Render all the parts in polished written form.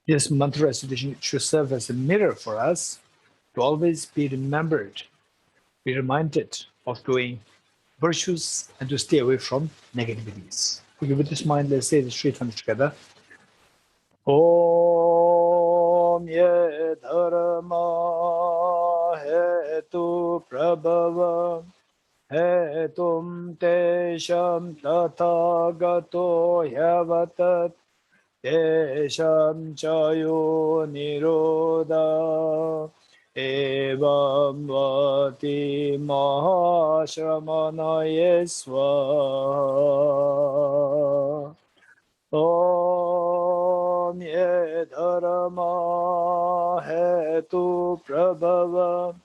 This mantra recitation should serve as a mirror for us to always be remembered, be reminded of doing virtues and to stay away from negativities. Okay, with this mind, let's say the three times together. Om ye dharma hetu prabhava hetum tesham tathagato yavatat tesham chayo nirodha evam vati mahashramanaye swaha. Om ye dharma hetu prabhava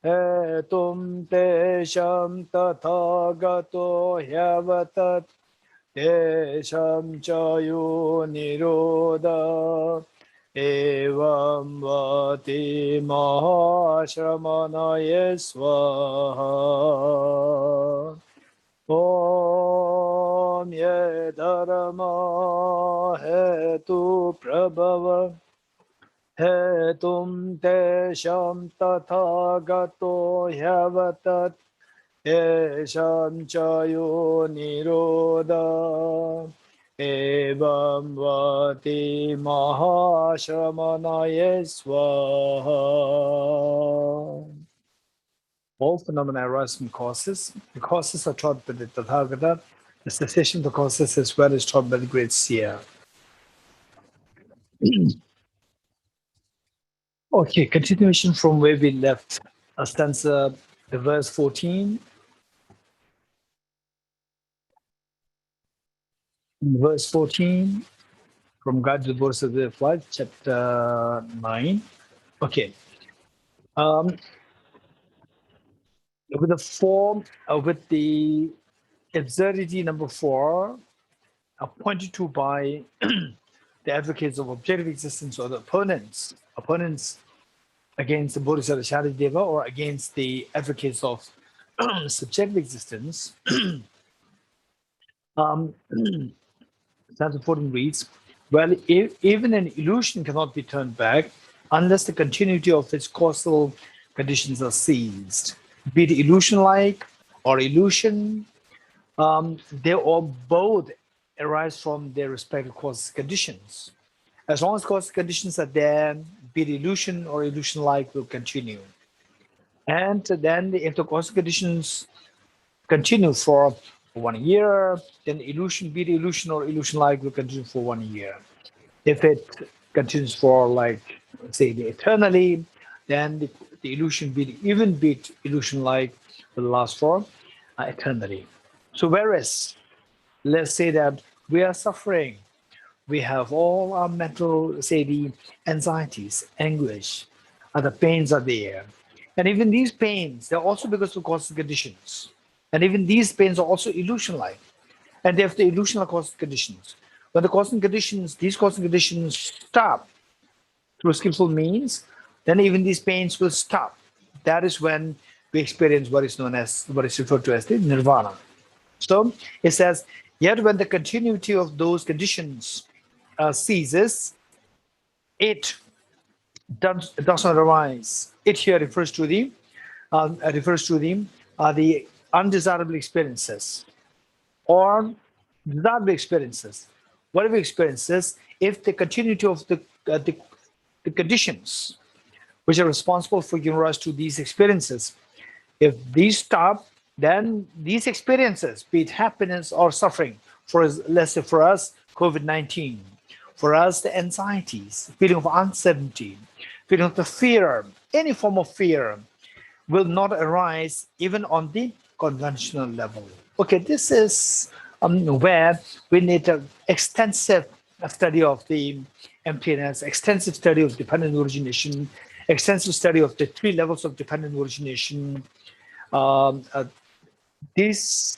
hetum tesham tathagato yavatat tesham chayo nirodha evam vati mahashramanaye swaha. Om ye dharma hetu prabhava hetum tesham tathagato yavatat tesham chayo nirodha evam vati mahashramanaye swaha. All phenomena arise from causes. The causes are taught by the Tathagata. The cessation of the causes as well is taught by the great seer. Okay, continuation from where we left. Stanza, verse 14. Verse 14 from Guide to the Bodhisattva Flight, chapter 9. Okay. With the form, with the absurdity number 4, pointed to by the advocates of objective existence or the opponents against the Bodhisattva Shantideva or against the advocates of subjective existence. Stanza 14 reads, well, even an illusion cannot be turned back unless the continuity of its causal conditions are seized. Be it illusion-like or illusion, they all both arise from their respective causal conditions. As long as causal conditions are there, be it illusion or illusion-like will continue. And then if the causal conditions continue for 1 year, then illusion, be it illusion or illusion-like, will continue for 1 year. If it continues for, like, say, eternally, then the illusion, be it illusion-like, will last for eternity. So whereas, let's say that we are suffering, we have all our mental, say, the anxieties, anguish, the pains are there. And even these pains, they're also because of causal conditions. And even these pains are also illusion-like. And they have the illusion-like causal conditions. When the causal conditions, these causal conditions stop through skillful means, then even these pains will stop. That is when we experience what is referred to as the nirvana. So it says, yet when the continuity of those conditions ceases, it does not arise. It here refers to the undesirable experiences or desirable experiences. Whatever experiences, if the continuity of the conditions which are responsible for giving rise to these experiences, if these stop, then these experiences, be it happiness or suffering, let's say for us, COVID-19, for us, the anxieties, feeling of uncertainty, feeling of the fear, any form of fear will not arise even on the conventional level. Okay, this is where we need an extensive study of the emptiness, extensive study of dependent origination, extensive study of the 3 levels of dependent origination. These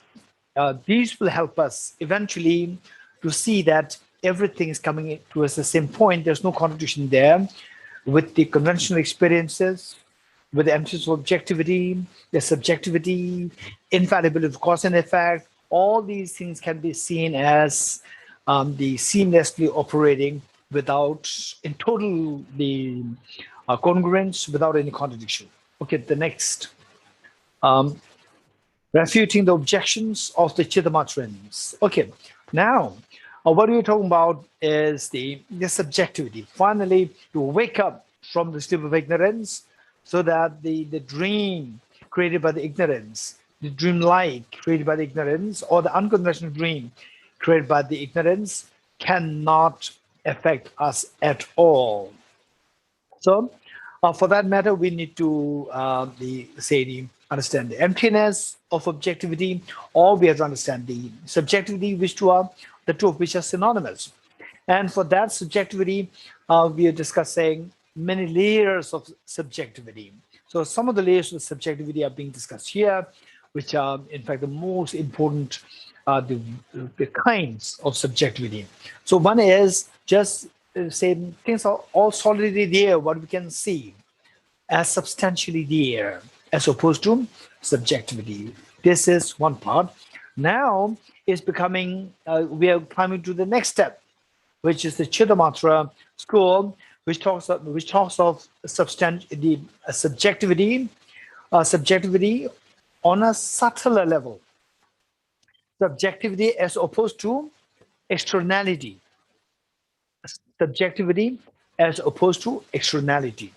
will help us eventually to see that everything is coming to us the same point. There's no contradiction there with the conventional experiences, with the emptiness of objectivity, the subjectivity, infallibility of cause and effect. All these things can be seen as the seamlessly operating in total the congruence, without any contradiction. Okay, the next. Refuting the objections of the Chitamatrans. Okay, now what we're talking about is the subjectivity. Finally, to wake up from the sleep of ignorance, so that the dream created by the ignorance, the dream light created by the ignorance, or the unconventional dream created by the ignorance cannot affect us at all. So, for that matter, we need to understand the emptiness of objectivity, or we have to understand the subjectivity, which the two of which are synonymous. And for that subjectivity, we are discussing many layers of subjectivity. So some of the layers of subjectivity are being discussed here, which are in fact the most important the kinds of subjectivity. So one is just say things are all solidly there, what we can see, as substantially there, as opposed to subjectivity. This is one part. Now it's becoming, we are climbing to the next step, which is the Chittamatra school, which talks of subjectivity on a subtler level. Subjectivity as opposed to externality. Subjectivity as opposed to externality.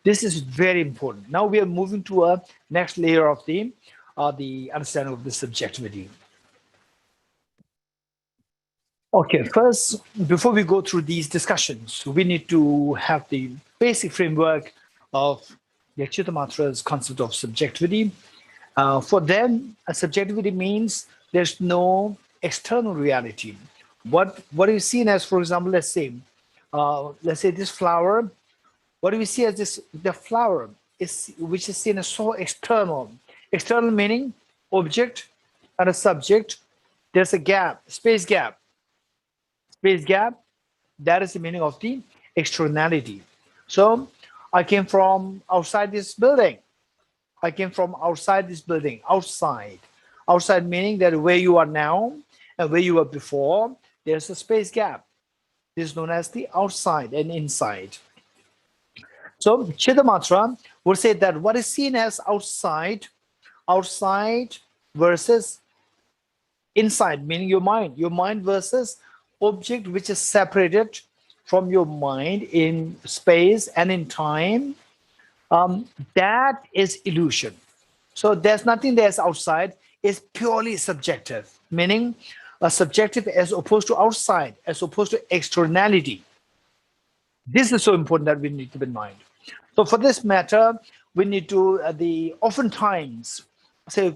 This is very important. Now we are moving to a next layer of the understanding of the subjectivity. Okay, first, before we go through these discussions, we need to have the basic framework of the Chitamatra's concept of subjectivity. For them, subjectivity means there's no external reality. What is seen as, for example, let's say this flower. What do we see as the flower which is seen as so external? External meaning object and a subject. There's a gap, space gap. Space gap, that is the meaning of the externality. So I came from outside this building. Outside. Outside meaning that where you are now and where you were before, there's a space gap. This is known as the outside and inside. So Chittamatra would say that what is seen as outside versus inside, meaning your mind versus object which is separated from your mind in space and in time, that is illusion. So there's nothing that's outside, it's purely subjective, meaning subjective as opposed to outside, as opposed to externality. This is so important that we need to keep in mind. So for this matter, we need to, oftentimes, say,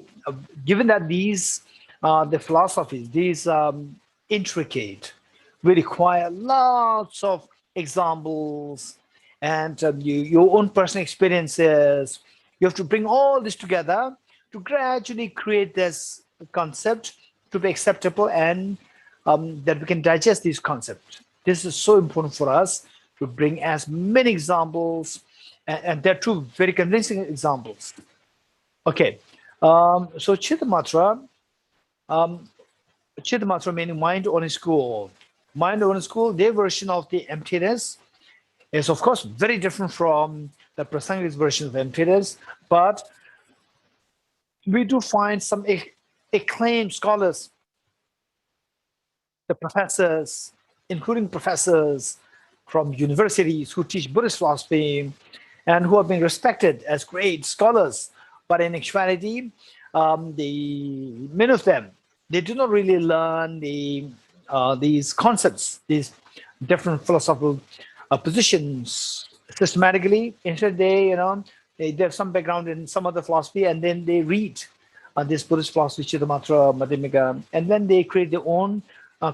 given that these, the philosophies, these intricate, we require lots of examples and your own personal experiences. You have to bring all this together to gradually create this concept to be acceptable and that we can digest these concepts. This is so important for us to bring as many examples, and they're two very convincing examples. Okay, so Chittamatra meaning mind-owning school. Mind-owning school, their version of the emptiness is of course very different from the Prasangik version of emptiness, but we do find some acclaimed scholars, the professors, including professors from universities who teach Buddhist philosophy and who have been respected as great scholars. But in actuality, many of them, they do not really learn these concepts, these different philosophical positions systematically. Instead, they have some background in some other philosophy, and then they read this Buddhist philosophy, Chittamatra, Madhyamika, and then they create their own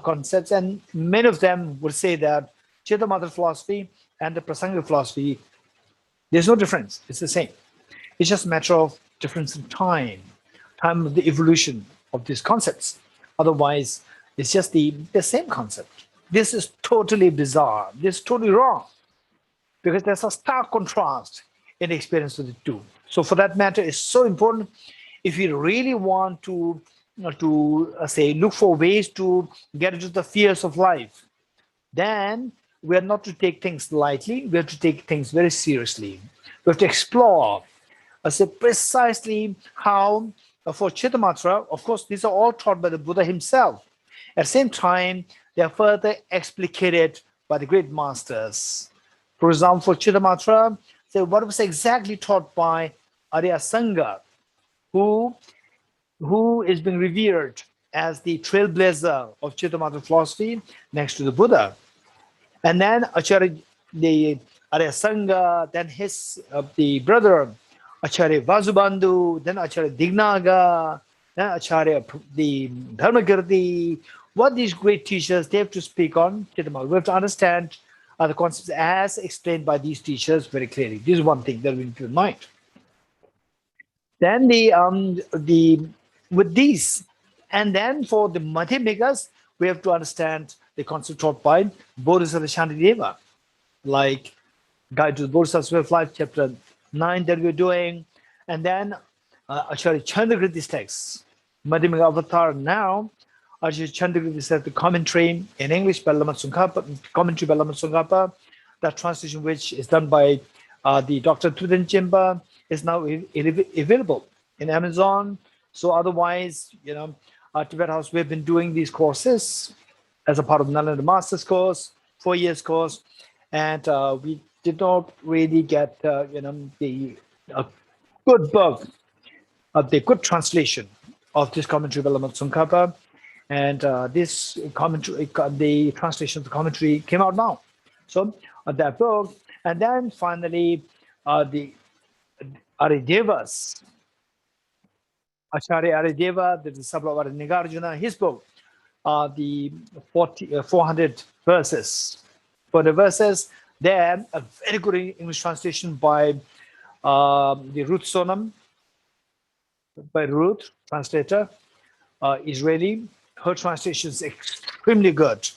concepts. And many of them would say that Chittamatra philosophy and the Prasangik philosophy, there's no difference. It's the same. It's just a matter of difference in time of the evolution of these concepts. Otherwise, it's just the same concept. This is totally bizarre. This is totally wrong, because there's a stark contrast in the experience of the two. So for that matter, it's so important if you really want to say look for ways to get into the fears of life, then we are not to take things lightly. We have to take things very seriously. We have to explore precisely how, for Chittamatra, of course, these are all taught by the Buddha himself. At the same time, they are further explicated by the great masters. For example, for Chittamatra, say what was exactly taught by Arya Sangha, who is being revered as the trailblazer of Chittamatra philosophy next to the Buddha. And then Acharya, the Arya Sangha, then his the brother Acharya Vasubandhu, then Acharya Dignaga, then Acharya the Dharmakirti. What these great teachers, they have to speak on Chittamatra. We have to understand the concepts as explained by these teachers very clearly. This is one thing that we need to mind. Then the with these, and then for the Madhyamikas, we have to understand the concept taught by Bodhisattva Shantideva, like Guide to the Bodhisattva's Way of Life, chapter 9 that we're doing, and then Acharya Chandrakriti's text, Madhyamika Avatar. Now, Acharya Chandrakriti said the commentary in English by Lama Tsongkhapa, commentary by Lama Tsongkhapa, that translation which is done by the Dr. Tuden Chimba, is now available in Amazon. So otherwise, Tibet House, we've been doing these courses as a part of Nalanda Master's course, 4 years course, and we did not really get the good book, the good translation of this commentary by Lama Tsongkhapa, and this commentary, the translation of the commentary came out now. So that book, and then finally the Aridevas, Acharya Arideva, the disciple of Nagarjuna, his book, the 400 verses. For the verses, there, a very good English translation by the Ruth Sonam, by Ruth, translator, Israeli. Her translation is extremely good.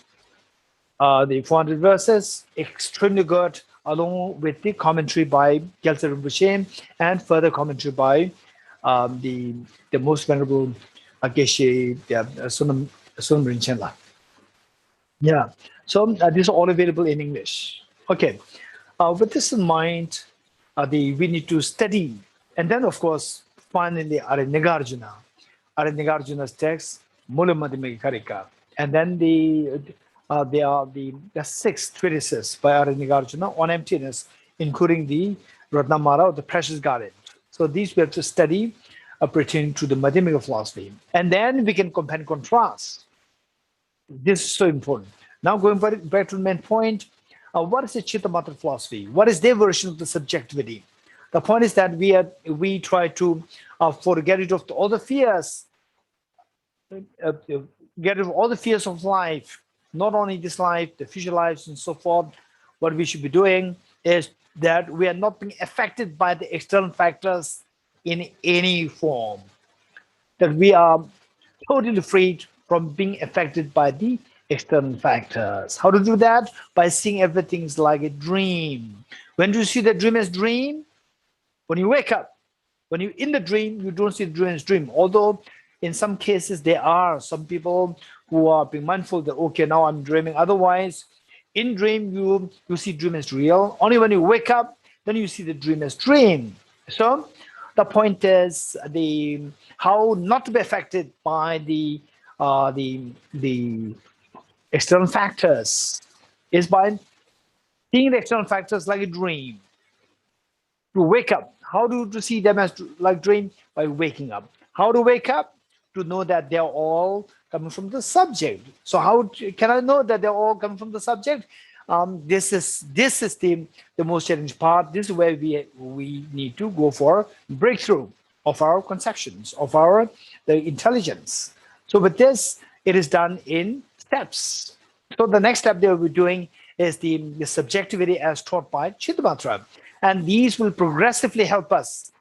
The 400 verses, extremely good, along with the commentary by Gyaltsab Rinpoche and further commentary by the most venerable Geshe Sonam Rinchen. Yeah, so these are all available in English. Okay, with this in mind, we need to study, and then of course, finally, Nagarjuna's text, Mula Madhyamika Karika, and then there are the 6 treatises by Nagarjuna on emptiness, including the Ratnamala, the precious garden. So these we have to study pertaining to the Madhyamika philosophy, and then we can compare and contrast. This is so important. Now going back to the main point, what is the Chittamatra philosophy? What is their version of the subjectivity? The point is that we try to get rid of all the fears, get rid of all the fears of life, not only this life, the future lives and so forth. What we should be doing is that we are not being affected by the external factors in any form, that we are totally freed from being affected by the external factors. How to do that? By seeing everything like a dream. When do you see the dream as dream? When you wake up. When you're in the dream, you don't see the dream as dream. Although in some cases, there are some people who are being mindful that, okay, now I'm dreaming. Otherwise, in dream, you see dream as real. Only when you wake up, then you see the dream as dream. So the point is how not to be affected by the external factors is by seeing the external factors like a dream. To wake up, how to see them as like dream? By waking up. How to wake up? To know that they're all coming from the subject. So how can I know that they're all coming from the subject? This is the most challenging part. This is where we need to go for breakthrough of our conceptions, of the intelligence. So with this, it is done in steps. So the next step that we're doing is the subjectivity as taught by Chittamatra. And these will progressively help us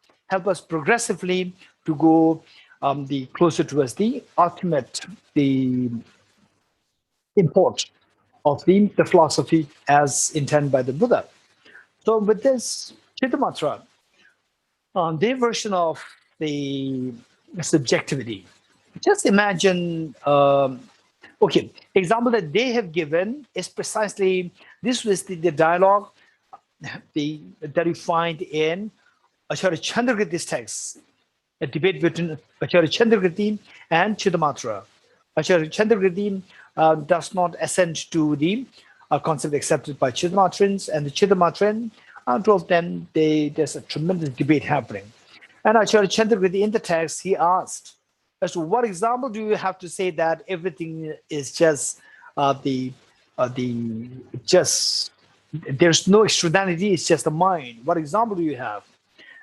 progressively to go the closer towards the ultimate, the import of the philosophy as intended by the Buddha. So with this Chittamatra, their version of the subjectivity, just imagine, Okay, example that they have given is precisely this was the dialogue that you find in Acharya Chandragati's text, a debate between Acharya Chandragati and Chittamatra. Acharya Chandragati does not assent to the concept accepted by Chittamatrans, and the Chittamatrans, two of them, there's a tremendous debate happening. And Acharya Chandragati in the text, he asked, as to what example do you have to say that everything is just just there's no externality, it's just the mind. What example do you have?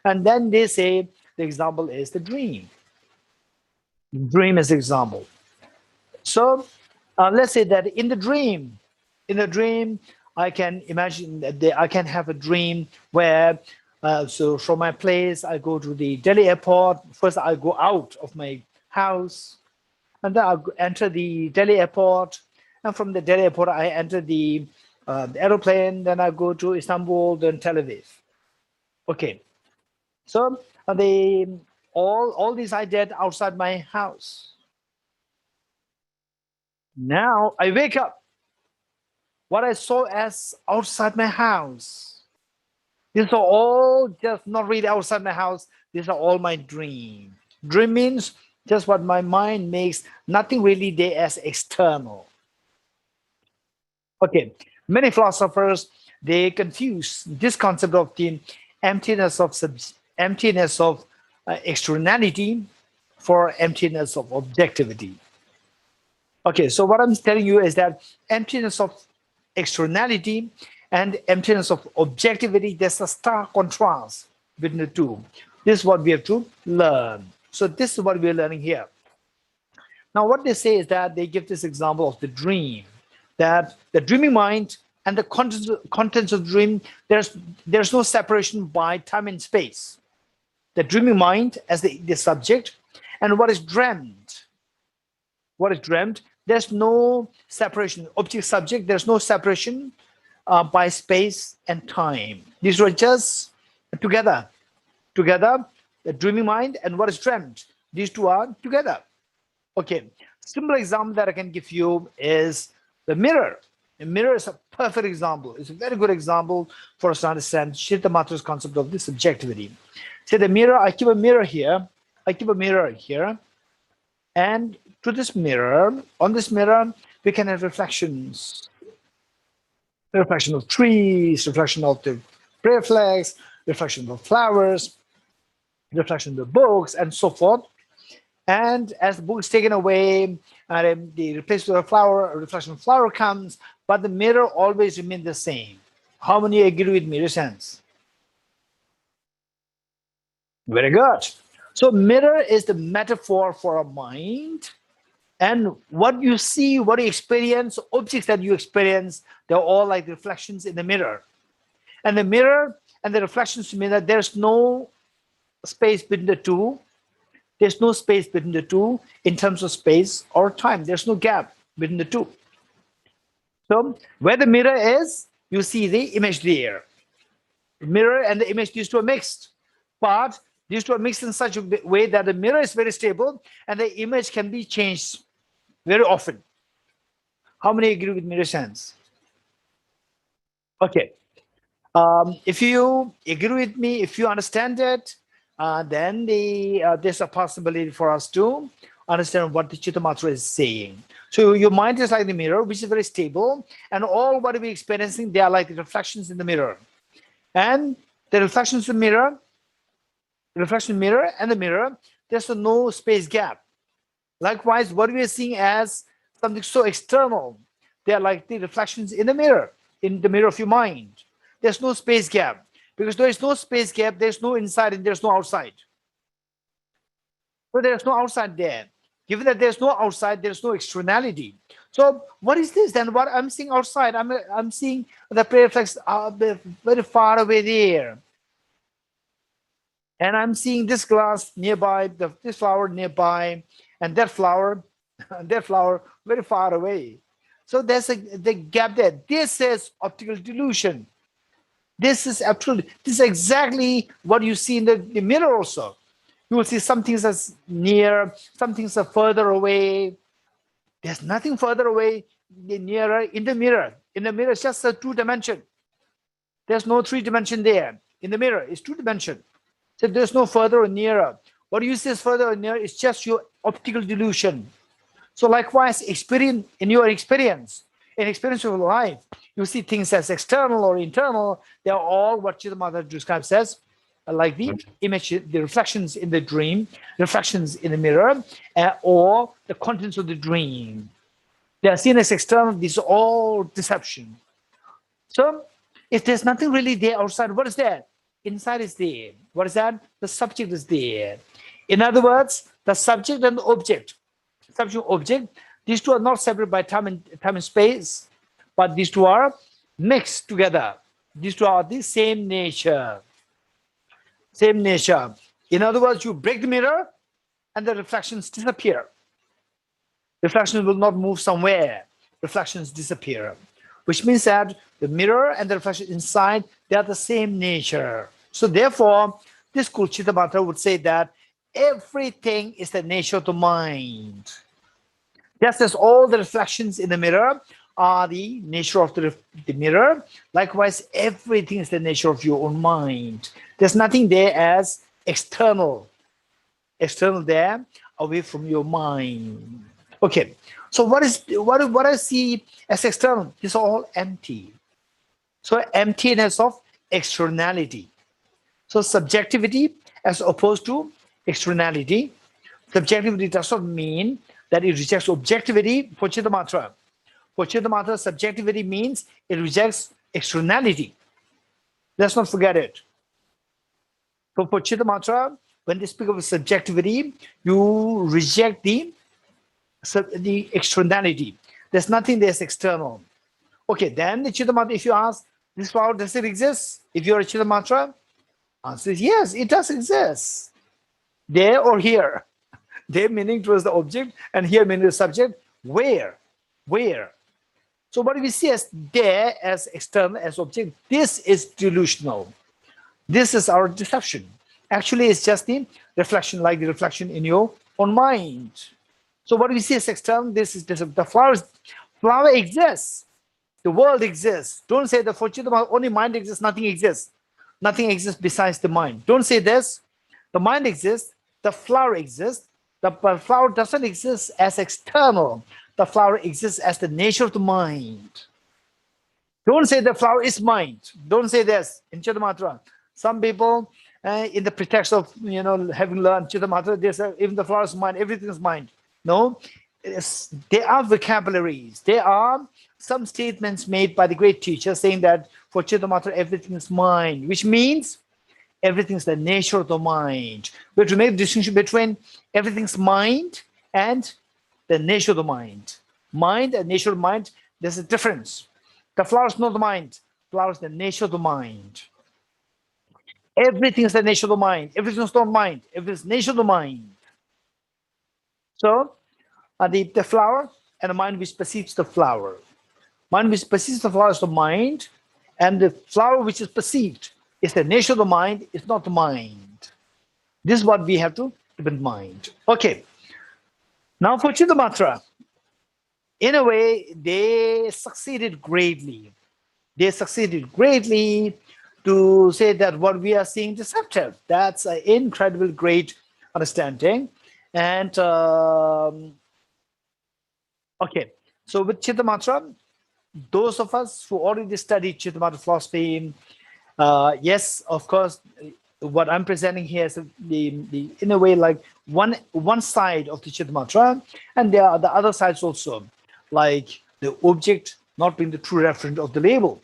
And then they say the example is the dream. Dream is the example. So let's say that in the dream, I can imagine that I can have a dream where, so from my place, I go to the Delhi airport. First, I go out of my house, and then I enter the Delhi airport. And from the Delhi airport, I enter the aeroplane. Then I go to Istanbul, then Tel Aviv. Okay, so all these I did outside my house. Now I wake up. What I saw as outside my house, these are all just not really outside my house. These are all my dream. Dream means just what my mind makes, nothing really there as external. Okay, many philosophers, they confuse this concept of the emptiness of externality for emptiness of objectivity. Okay, so what I'm telling you is that emptiness of externality and emptiness of objectivity, there's a stark contrast between the two. This is what we have to learn. So this is what we're learning here. Now, what they say is that they give this example of the dream, that the dreaming mind and the contents of the dream, there's no separation by time and space. The dreaming mind as the subject, and what is dreamt. What is dreamt, there's no separation. Object subject, there's no separation by space and time. These were just together. Together, the dreaming mind and what is dreamt. These two are together. Okay, simple example that I can give you is the mirror. The mirror is a perfect example. It's a very good example for us to understand Chittamata's concept of this subjectivity. Say the mirror, I keep a mirror here. I keep a mirror here. And to this mirror, on this mirror, we can have reflections. The reflection of trees, reflection of the prayer flags, reflection of flowers, reflection of the books, and so forth. And as the book is taken away and the replaced with a flower, a reflection of flower comes, but the mirror always remains the same. How many agree with me? Sense? Very good. So mirror is the metaphor for a mind. And what you see, what you experience, objects that you experience, they're all like reflections in the mirror. And the mirror and the reflections mean that there's no space between the two. There's no space between the two in terms of space or time. There's no gap between the two. So where the mirror is, you see the image there. The mirror and the image, these two are mixed. But these two are mixed in such a way that the mirror is very stable and the image can be changed very often. How many agree with mirror sense? Okay. If you agree with me, if you understand it, then there's a possibility for us to understand what the Chittamatra is saying. So your mind is like the mirror, which is very stable, and all what we're experiencing, they are like the reflections in the mirror. And the reflections in the mirror, the reflection mirror and the mirror, there's no space gap. Likewise, what we are seeing as something so external, they are like the reflections in the mirror of your mind. There's no space gap. Because there is no space gap, there's no inside and there's no outside. So there's no outside there. Given that there's no outside, there's no externality. So what is this then? What I'm seeing outside, I'm seeing the prayer flags are very far away there. And I'm seeing this glass nearby, this flower nearby, and that flower very far away. So there's the gap there. This is optical delusion. This is exactly what you see in the mirror also. You will see some things as near, some things are further away. There's nothing further away, nearer in the mirror. In the mirror, it's just a 2-dimension. There's no 3-dimension there. In the mirror, it's 2-dimension. So there's no further or nearer. What you see is further or nearer is just your optical delusion. So likewise, in your experience of life, you see things as external or internal. They are all what Chitamata describes as like the image, the reflections in the dream, reflections in the mirror, or the contents of the dream. They are seen as external. These are all deception. So if there's nothing really there outside, what is there? Inside is there. What is that? The subject is there. In other words, the subject and the object. Subject object, these two are not separate by time and space, but these two are mixed together. These two are the same nature. Same nature. In other words, you break the mirror and the reflections disappear. Reflections will not move somewhere. Reflections disappear, which means that the mirror and the reflection inside, they are the same nature. So therefore, this school Chitamata would say that everything is the nature of the mind. Just as all the reflections in the mirror are the nature of the mirror, likewise, everything is the nature of your own mind. There's nothing there as external there, away from your mind. Okay, so what I see as external is all empty. So emptiness of externality. So subjectivity as opposed to externality. Subjectivity does not mean that it rejects objectivity for Chitamatra. For Chitamatra, subjectivity means it rejects externality. Let's not forget it. So for Chitamatra, when they speak of subjectivity, you reject the externality. There's nothing that's external. Okay, then the Chitamatra, if you ask, this flower, does it exist? If you're a Chitamatra, answer is yes, it does exist. There or here. There meaning towards the object, and here meaning the subject. Where? Where? So what do we see as there, as external, as object? This is delusional. This is our deception. Actually, it's just the reflection, like the reflection in your own mind. So what do we see as external? This is the flower exists. The world exists. Don't say that for Chitamata only mind exists, nothing exists. Nothing exists besides the mind. Don't say this. The mind exists, the flower exists. The flower doesn't exist as external. The flower exists as the nature of the mind. Don't say the flower is mind. Don't say this in Chitamatra. Some people, in the pretext of having learned Chitamatra, they say even the flower is mind, everything is mind. No, there are vocabularies. There are some statements made by the great teacher saying that for Chitamatra everything is mind, which means everything is the nature of the mind. We have to make a distinction between everything's mind and the nature of the mind. Mind and nature of the mind, there's a difference. The flower is not the mind. The flower is the nature of the mind. Everything is the nature of the mind. Everything is not mind. Everything is nature of the mind. So, the flower and the mind which perceives the flower. Mind which perceives the flower is the mind, and the flower which is perceived is the nature of the mind, it's not the mind. This is what we have to keep in mind. Okay. Now for Chitamatra, in a way, they succeeded greatly. They succeeded greatly to say that what we are seeing is deceptive. That's an incredibly great understanding. And okay, so with Chitamatra, those of us who already studied Chitamatra philosophy, yes, of course, what I'm presenting here is in a way like one side of the Chitamatra, and there are the other sides also, like the object not being the true referent of the label.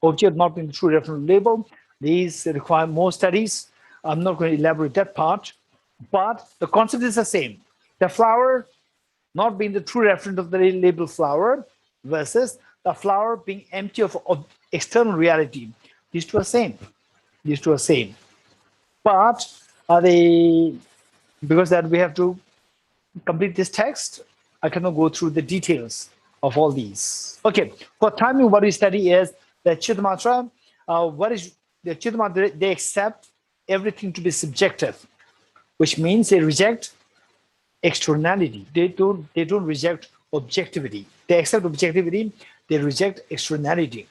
Object not being the true referent of the label. These require more studies. I'm not going to elaborate that part, but the concept is the same. The flower not being the true referent of the label flower versus the flower being empty of external reality. These two are same. These two are same. But are they, because that we have to complete this text, I cannot go through the details of all these. Okay, for timing, what we study is that Chitamatra, what is the Chitamatra, they accept everything to be subjective, which means they reject externality. They don't reject objectivity. They accept objectivity, they reject externality.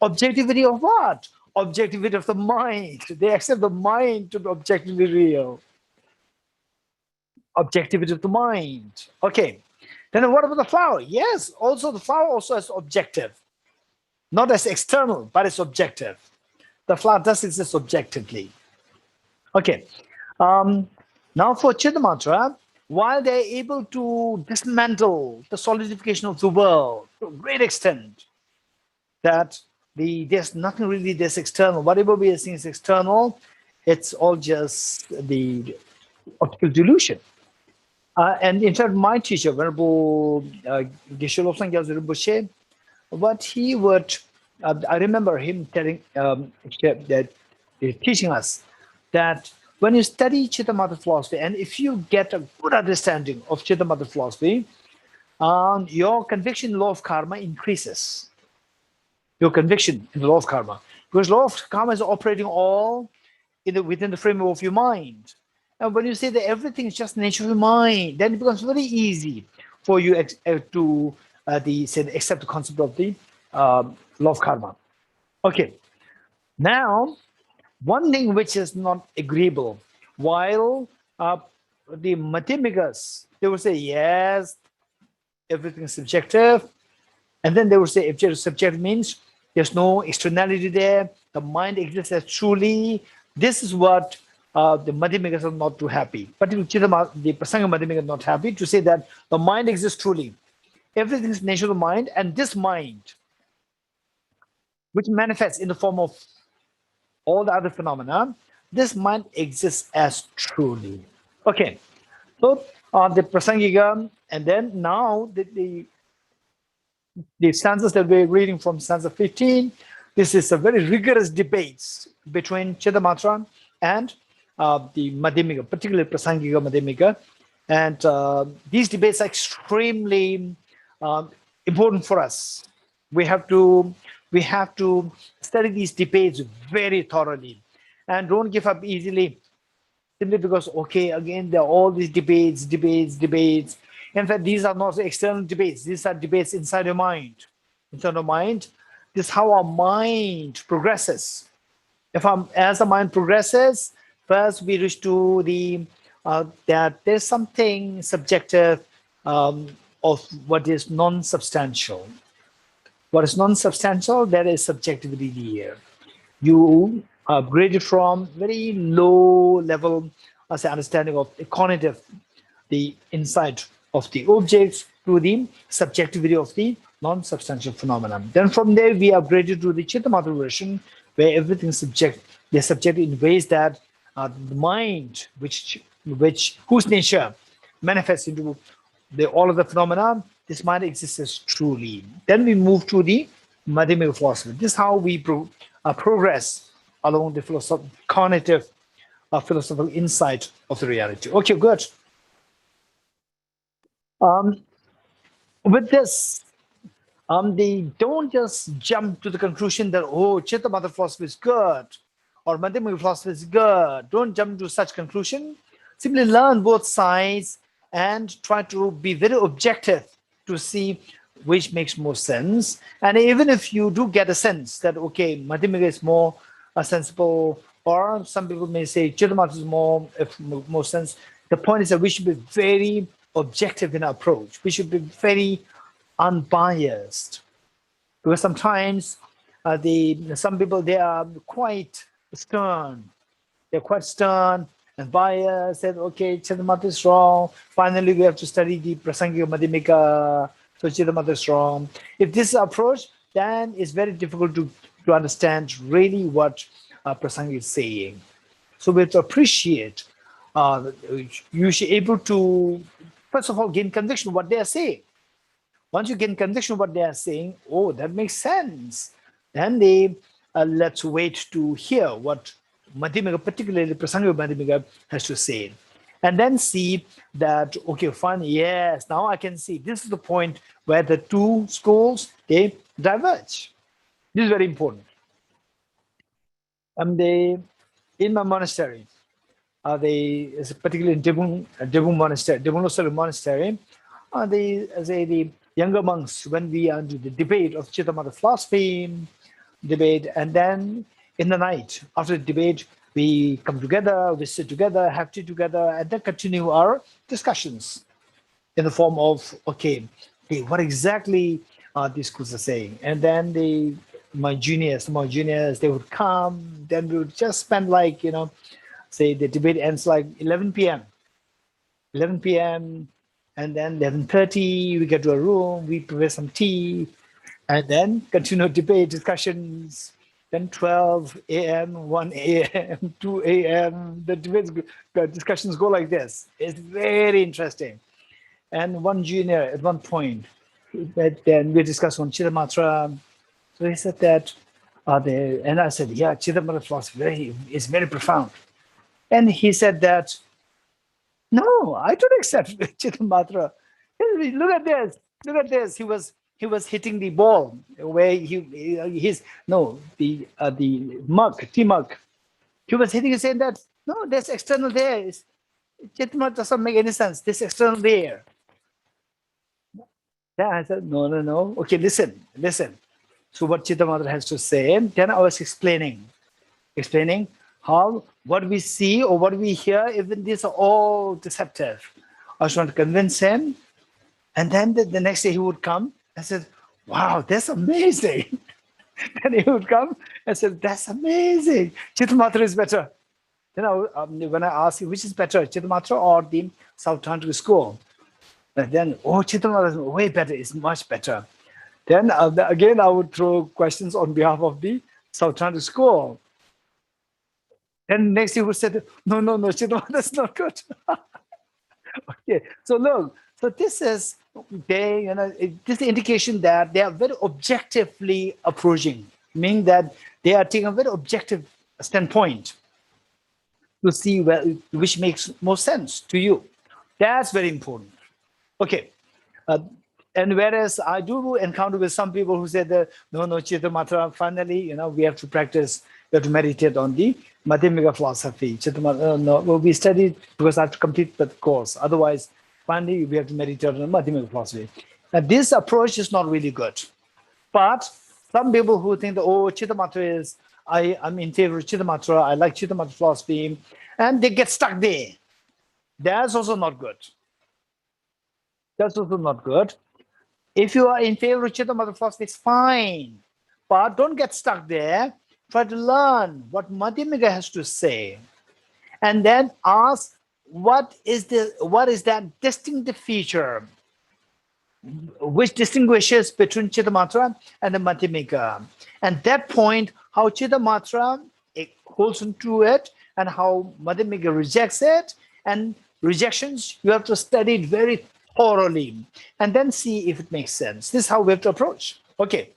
Objectivity of what? Objectivity of the mind. They accept the mind to be objectively real. Objectivity of the mind. Okay. Then what about the flower? Yes, also the flower also is objective. Not as external, but it's objective. The flower does exist objectively. Okay. Now for Chittamatra, while they're able to dismantle the solidification of the world to a great extent, that there's nothing really that's external. Whatever we are seeing is external, it's all just the optical delusion. And in fact, my teacher, Venerable Geshe Rinpoche, what he would, I remember him telling, that teaching us that when you study Chittamatra philosophy, and if you get a good understanding of Chittamatra philosophy, your conviction in law of karma increases. Your conviction in the law of karma, because law of karma is operating all within the framework of your mind. And when you say that everything is just nature of your mind, then it becomes very easy for you to accept the concept of the law of karma. Okay, now one thing which is not agreeable, while the Madhyamikas, they will say yes, everything is subjective, and then they will say if subjective means there's no externality there, the mind exists as truly. This is what the Madhyamikas are not too happy. Particularly the Prasanga Madhyamika are not happy to say that the mind exists truly. Everything is nature of the mind, and this mind, which manifests in the form of all the other phenomena, this mind exists as truly. Okay, so the Prasangika, and then now the stanzas that we're reading from stanza 15, this is a very rigorous debate between Chittamatra and the Madhyamika, particularly Prasangika Madhyamika. And these debates are extremely important for us. We have to study these debates very thoroughly and don't give up easily simply because, okay, again, there are all these debates. In fact, these are not external debates. These are debates inside your mind. Inside your mind, this is how our mind progresses. As the mind progresses, first we reach to that there's something subjective of what is non-substantial. What is non-substantial, there is subjectivity here. You upgraded from very low level as an understanding of the cognitive, the insight of the objects, to the subjectivity of the non-substantial phenomenon. Then from there we upgraded to the Chittamatra version, where everything is they're subjected in ways that the mind, whose nature manifests into all of the phenomena, this mind exists as truly. Then we move to the Madhyamika philosophy. This is how we progress along the cognitive philosophical insight of the reality. Okay, good. With this, they don't just jump to the conclusion that, oh, Chittamatra philosophy is good or Madhyamika philosophy is good. Don't jump to such conclusion. Simply learn both sides and try to be very objective to see which makes more sense. And even if you do get a sense that, okay, Madhyamika is more sensible, or some people may say Chittamatra is more sense, the point is that we should be very objective in our approach. We should be very unbiased, because sometimes some people, they are quite stern. They're quite stern and biased. Said, okay, Chittamatra is wrong. Finally, we have to study the Prasangika Madhyamika. So Chittamatra is wrong. If this is approach, then it's very difficult to understand really what Prasangika is saying. So we have to appreciate. You should be able to, first of all, gain conviction of what they are saying. Once you gain conviction of what they are saying, oh, that makes sense. Then let's wait to hear what Madhyamika, particularly Prasangika Madhyamika, has to say. And then see that, okay, fine, yes, now I can see this is the point where the two schools, they diverge. This is very important. In my monastery, particularly in Debung monastery, Debung monastery, the younger monks, when we are into the debate of Chittamatra philosophy, debate, and then in the night, after the debate, we come together, we sit together, have tea together, and then continue our discussions in the form of, okay, what exactly these schools are saying. And then my juniors, they would come, then we would just spend like, say the debate ends like 11 p.m. 11 p.m. and then 11:30, we get to a room, we prepare some tea, and then continue debate, discussions. Then 12 a.m., 1 a.m., 2 a.m., the discussions go like this. It's very interesting. And one junior at one point, then we discussed on Chittamatra. So he said that, and I said, yeah, Chittamatra philosophy is very profound. And he said that, no, I don't accept Chittamatra. Look at this. Look at this. He was hitting the ball where the mug, tea mug. He was hitting it, saying that, no, there's external there. Chittamatra doesn't make any sense. This external there. Then I said, no. Okay, listen. So what Chittamatra has to say, then I was explaining how what we see or what we hear, even these are all deceptive. I was trying to convince him. And then the next day he would come and said, wow, that's amazing. Then he would come and said, that's amazing. Chittamatra is better. Then when I asked him, which is better, Chittamatra or the South Tantric school? And then, Chittamatra is way better, it's much better. Then again, I would throw questions on behalf of the South Tantric school. Then next he would say, no, Chittamatra is not good. Okay, so look, so this is this indication that they are very objectively approaching, meaning that they are taking a very objective standpoint to see which makes more sense to you. That's very important. Okay, and whereas I do encounter with some people who say that no, Chittamatra, finally, we have to practice, we have to meditate on the Madhyamika philosophy. Chittamatra, no, we studied because I have to complete the course. Otherwise, finally, we have to meditate on the Madhyamika philosophy. Now, this approach is not really good. But some people who think that, Chittamatra is, I'm in favor of Chittamatra, I like Chittamatra philosophy, and they get stuck there. That's also not good. That's also not good. If you are in favor of Chittamatra philosophy, it's fine. But don't get stuck there. Try to learn what Madhyamika has to say. And then ask, what is that distinctive feature which distinguishes between Chittamatra and the Madhyamika? And that point, how Chittamatra holds into it and how Madhyamika rejects it. And rejections, you have to study it very thoroughly and then see if it makes sense. This is how we have to approach. Okay.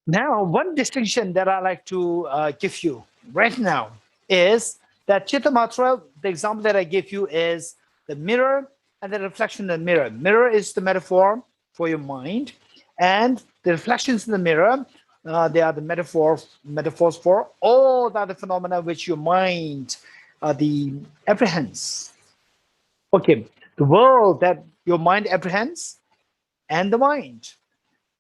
Now, one distinction that I like to give you right now is that Chittamatra, the example that I give you is the mirror and the reflection in the mirror. Mirror is the metaphor for your mind, and the reflections in the mirror, they are the metaphors for all the other phenomena which your mind apprehends. Okay, the world that your mind apprehends and the mind.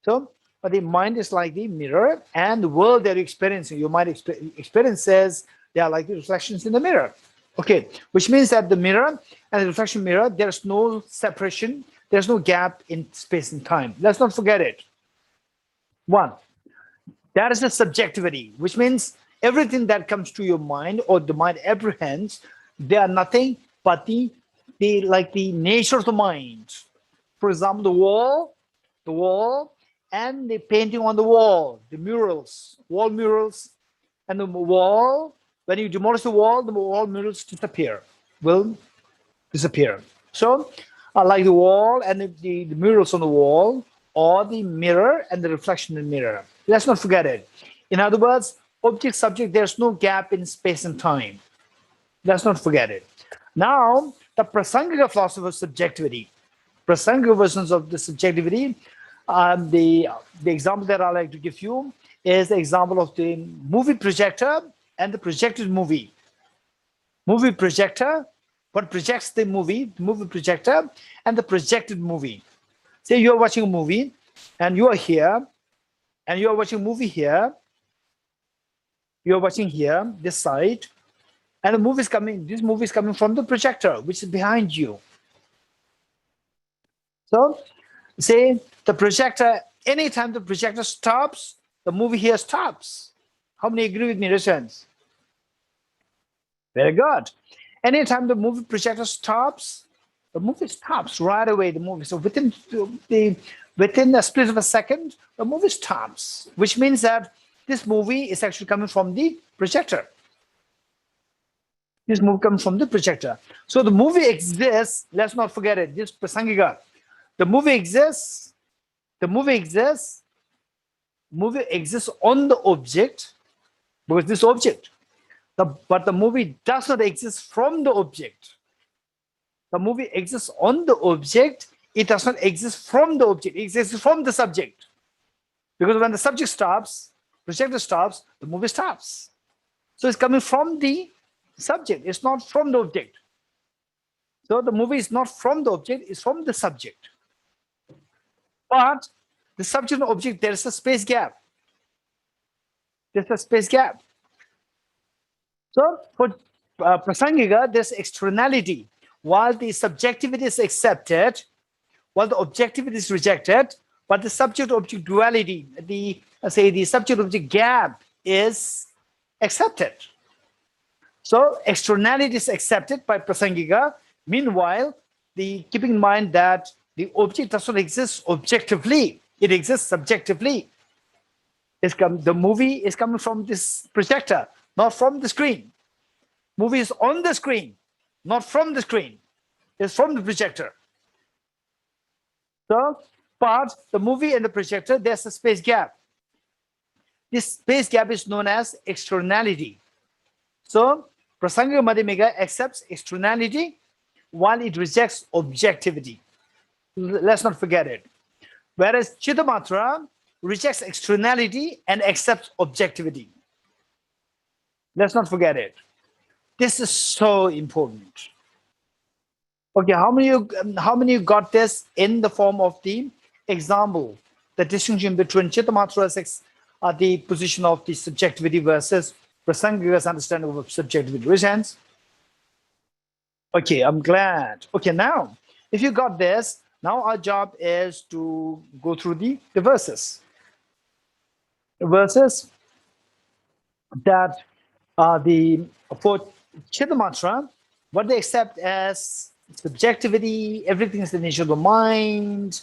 So, the mind is like the mirror, and the world that you're experiencing, your mind experiences, they are like the reflections in the mirror. Okay, which means that the mirror and the reflection mirror, there's no separation, there's no gap in space and time. Let's not forget it. One, that is the subjectivity, which means everything that comes to your mind or the mind apprehends, they are nothing but the nature of the mind. For example, the wall, and the painting on the wall, the murals, wall murals, and the wall. When you demolish the wall murals will disappear. So, like the wall and the murals on the wall, or the mirror and the reflection in the mirror. Let's not forget it. In other words, object, subject, there's no gap in space and time. Let's not forget it. Now, the Prasangika philosophy of subjectivity. Prasangika versions of the subjectivity, the example that I like to give you is the example of the movie projector and the projected movie. movie projector, what projects the movie projector, and the projected movie. Say you are watching a movie, and you are here, and you are watching a movie here. You are watching here, this side, and the movie is coming. This movie is coming from the projector, which is behind you. So, say the projector. Anytime the projector stops, the movie here stops. How many agree with me, Rishans? Very good. Anytime the movie projector stops, the movie stops right away. The movie. So within a split of a second, the movie stops, which means that this movie is actually coming from the projector. This movie comes from the projector. So the movie exists. Let's not forget it. This prasangika. The movie exists. The movie exists. Movie exists on the object, because this object. But the movie does not exist from the object. The movie exists on the object. It does not exist from the object. It exists from the subject. Because when the subject stops, projector stops, the movie stops. So it's coming from the subject. It's not from the object. So the movie is not from the object. It's from the subject. But the subject and object, there is a space gap. There's a space gap. So for prasangika, there's externality. While the subjectivity is accepted, while the objectivity is rejected, but the subject-object duality, the subject-object gap is accepted. So externality is accepted by prasangika. Meanwhile, keeping in mind that the object does not exist objectively; it exists subjectively. The movie is coming from this projector, not from the screen. Movie is on the screen, not from the screen. It's from the projector. So, but the movie and the projector, there's a space gap. This space gap is known as externality. So, prasangika madhyamika accepts externality while it rejects objectivity. Let's not forget it. Whereas Chittamatra rejects externality and accepts objectivity. Let's not forget it. This is so important. Okay, how many got this in the form of the example? The distinction between Chittamatra the position of the subjectivity versus prasangika's understanding of subjectivity. Raise hands. Okay, I'm glad. Okay, now, if you got this, now our job is to go through the verses. The verses that for Chittamatra, what they accept as subjectivity, everything is the nature of the mind.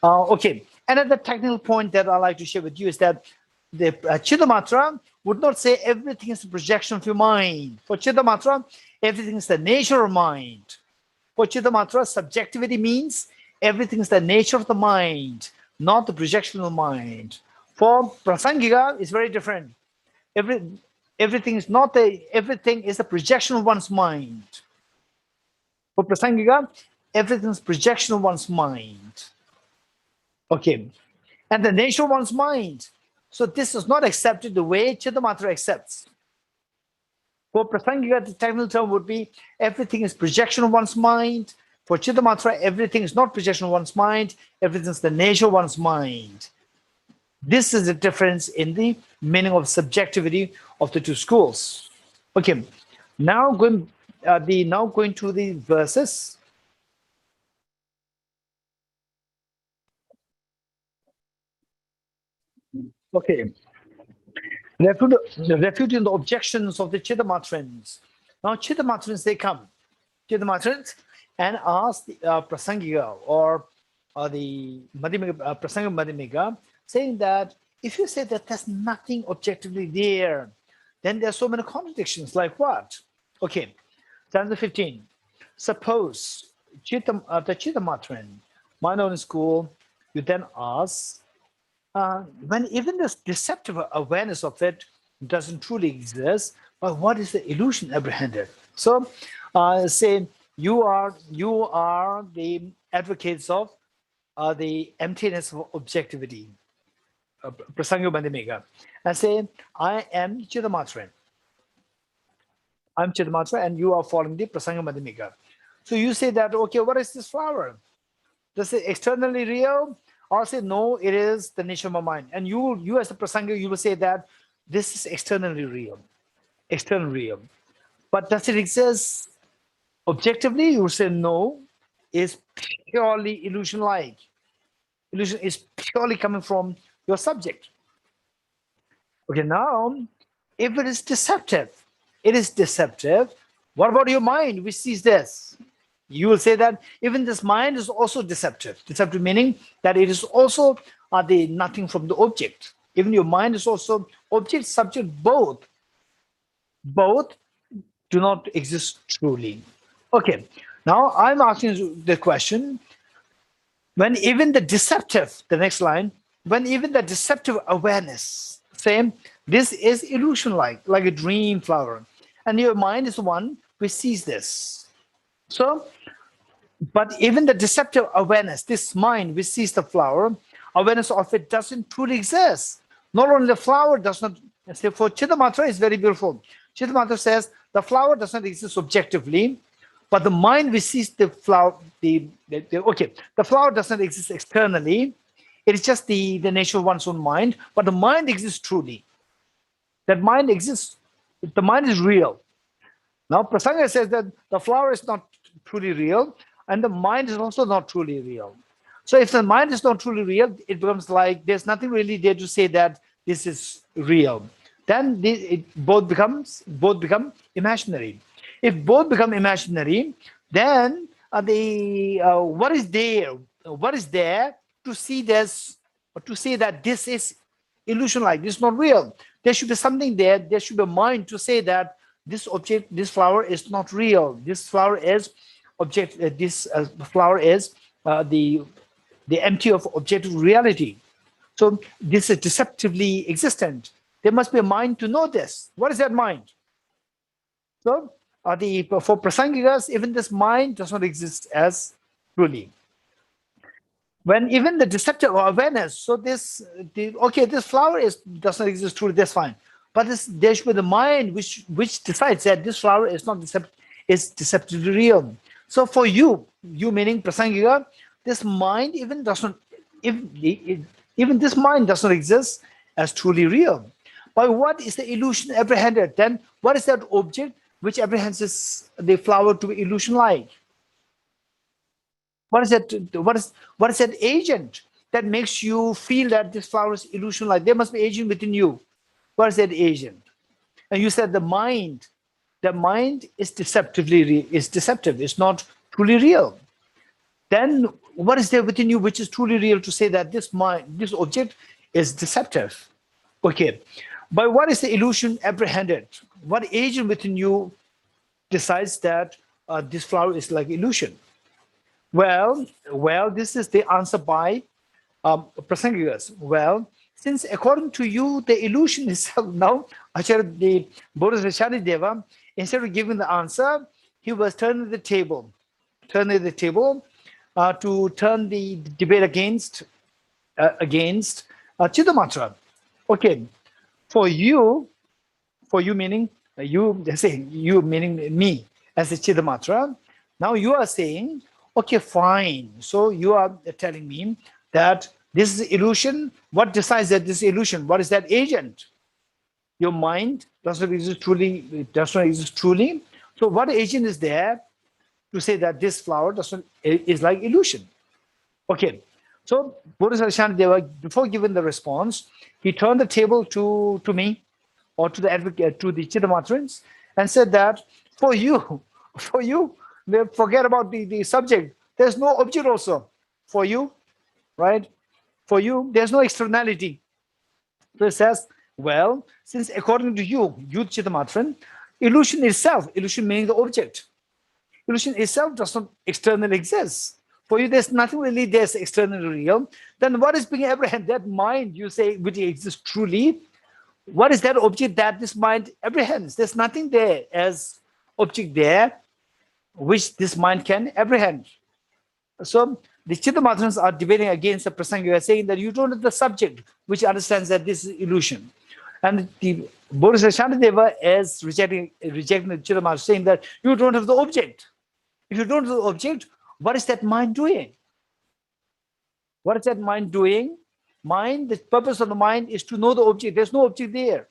Okay, another technical point that I'd like to share with you is that the Chittamatra would not say everything is the projection of your mind. For Chittamatra, everything is the nature of mind. For Chittamatra, subjectivity means everything is the nature of the mind, not the projection of the mind. For prasangika, it's very different. Everything is a projection of one's mind. For prasangika, everything is projection of one's mind. Okay, and the nature of one's mind. So this is not accepted the way Chittamatra accepts. For prasangika, the technical term would be everything is projection of one's mind. For Chittamatra, everything is not projection of one's mind. Everything is the nature of one's mind. This is the difference in the meaning of subjectivity of the two schools. Okay, now going to the verses. Okay, refuting the objections of the Chittamatrans. Now Chittamatrans, they come, Chittamatrans, and ask the prasangika or the Madhyamika, prasangika Madhyamika, saying that if you say that there's nothing objectively there, then there are so many contradictions. Like what? Okay, stanza 15. Suppose the Chittamatran, mind only school, you then ask, when even this deceptive awareness of it doesn't truly exist, but what is the illusion apprehended? So, say you are the advocates of the emptiness of objectivity, prasangika madhyamika, and say I am Chittamatran. I'm Chidamatra and you are following the Prasanga Madhyamika. So you say that, okay, what is this flower? Does it externally real? I'll say, no, it is the nature of my mind. And you as a Prasanga, you will say that this is externally real. External real. But does it exist objectively? You will say, no, it's purely illusion-like. Illusion is purely coming from your subject. Okay, now, if it is deceptive, what about your mind which sees this? You will say that even this mind is also deceptive. Deceptive meaning that it is also the nothing from the object. Even your mind is also object, subject, both. Both do not exist truly. Okay, now I'm asking you the question, when even the deceptive, the next line, when even the deceptive awareness, same, this is illusion-like, like a dream flower. And your mind is the one which sees this. So, but even the deceptive awareness, this mind which sees the flower, awareness of it doesn't truly exist. Not only the flower does not, for Chidamatra is very beautiful. Chidamatra says the flower does not exist objectively, but the mind which sees the flower, the flower does not exist externally. It is just the nature of one's own mind, but the mind exists truly. That mind exists, the mind is real. Now, Prasanga says that the flower is not truly real, and the mind is also not truly real. So if the mind is not truly real, it becomes like there's nothing really there to say that this is real. Then both become imaginary. If both become imaginary, then what is there? What is there to see this, or to say that this is illusion-like, this is not real? There should be something there. There should be a mind to say that this object, this flower is not real. This flower is object. This flower is the empty of objective reality. So this is deceptively existent. There must be a mind to know this. What is that mind? So for Prasangikas, even this mind does not exist as truly. When even the deceptive awareness, so this flower does not exist truly, that's fine. But there should be the mind which decides that this flower is not deceptively real. So for you meaning Prasangika, this mind even does not, even this mind does not exist as truly real. By what is the illusion apprehended? Then what is that object which apprehends the flower to be illusion-like? What is that agent that makes you feel that this flower is illusion-like? There must be agent within you. What is that agent? And you said the mind is deceptive. It's not truly real. Then what is there within you which is truly real to say that this object is deceptive? Okay. By what is the illusion apprehended? What agent within you decides that this flower is like illusion? Well, this is the answer by Prasangikas. Well, since according to you, the illusion itself, now, the Bodhisattva Deva, instead of giving the answer, he was turning the table to turn the debate against Chidamatra. Okay, for you meaning you meaning me as a Chidamatra. Now you are saying, okay, fine. So you are telling me that this is illusion. What decides that this is illusion? What is that agent? Your mind does not exist truly. It does not exist truly. So what agent is there to say that this flower is like illusion? Okay. So Bodhisattva Deva, before giving the response, he turned the table to me, or to the advocate, to the Chidamatrans, and said that for you, forget about the subject. There's no object also for you, right? For you, there's no externality. So it says, well, since according to you Chidamatran, illusion meaning the object, illusion itself does not externally exist. For you, there's nothing really there's externally real. Then what is being apprehended? That mind, you say, which exists truly. What is that object that this mind apprehends? There's nothing there as object there which this mind can apprehend. So the Chittamatrans are debating against the Prasanga, saying that you don't have the subject which understands that this is illusion. And the Bodhisattva Shantideva is rejecting the Chittamatra, saying that you don't have the object. If you don't have the object, what is that mind doing? What is that mind doing? Mind, the purpose of the mind is to know the object. There's no object there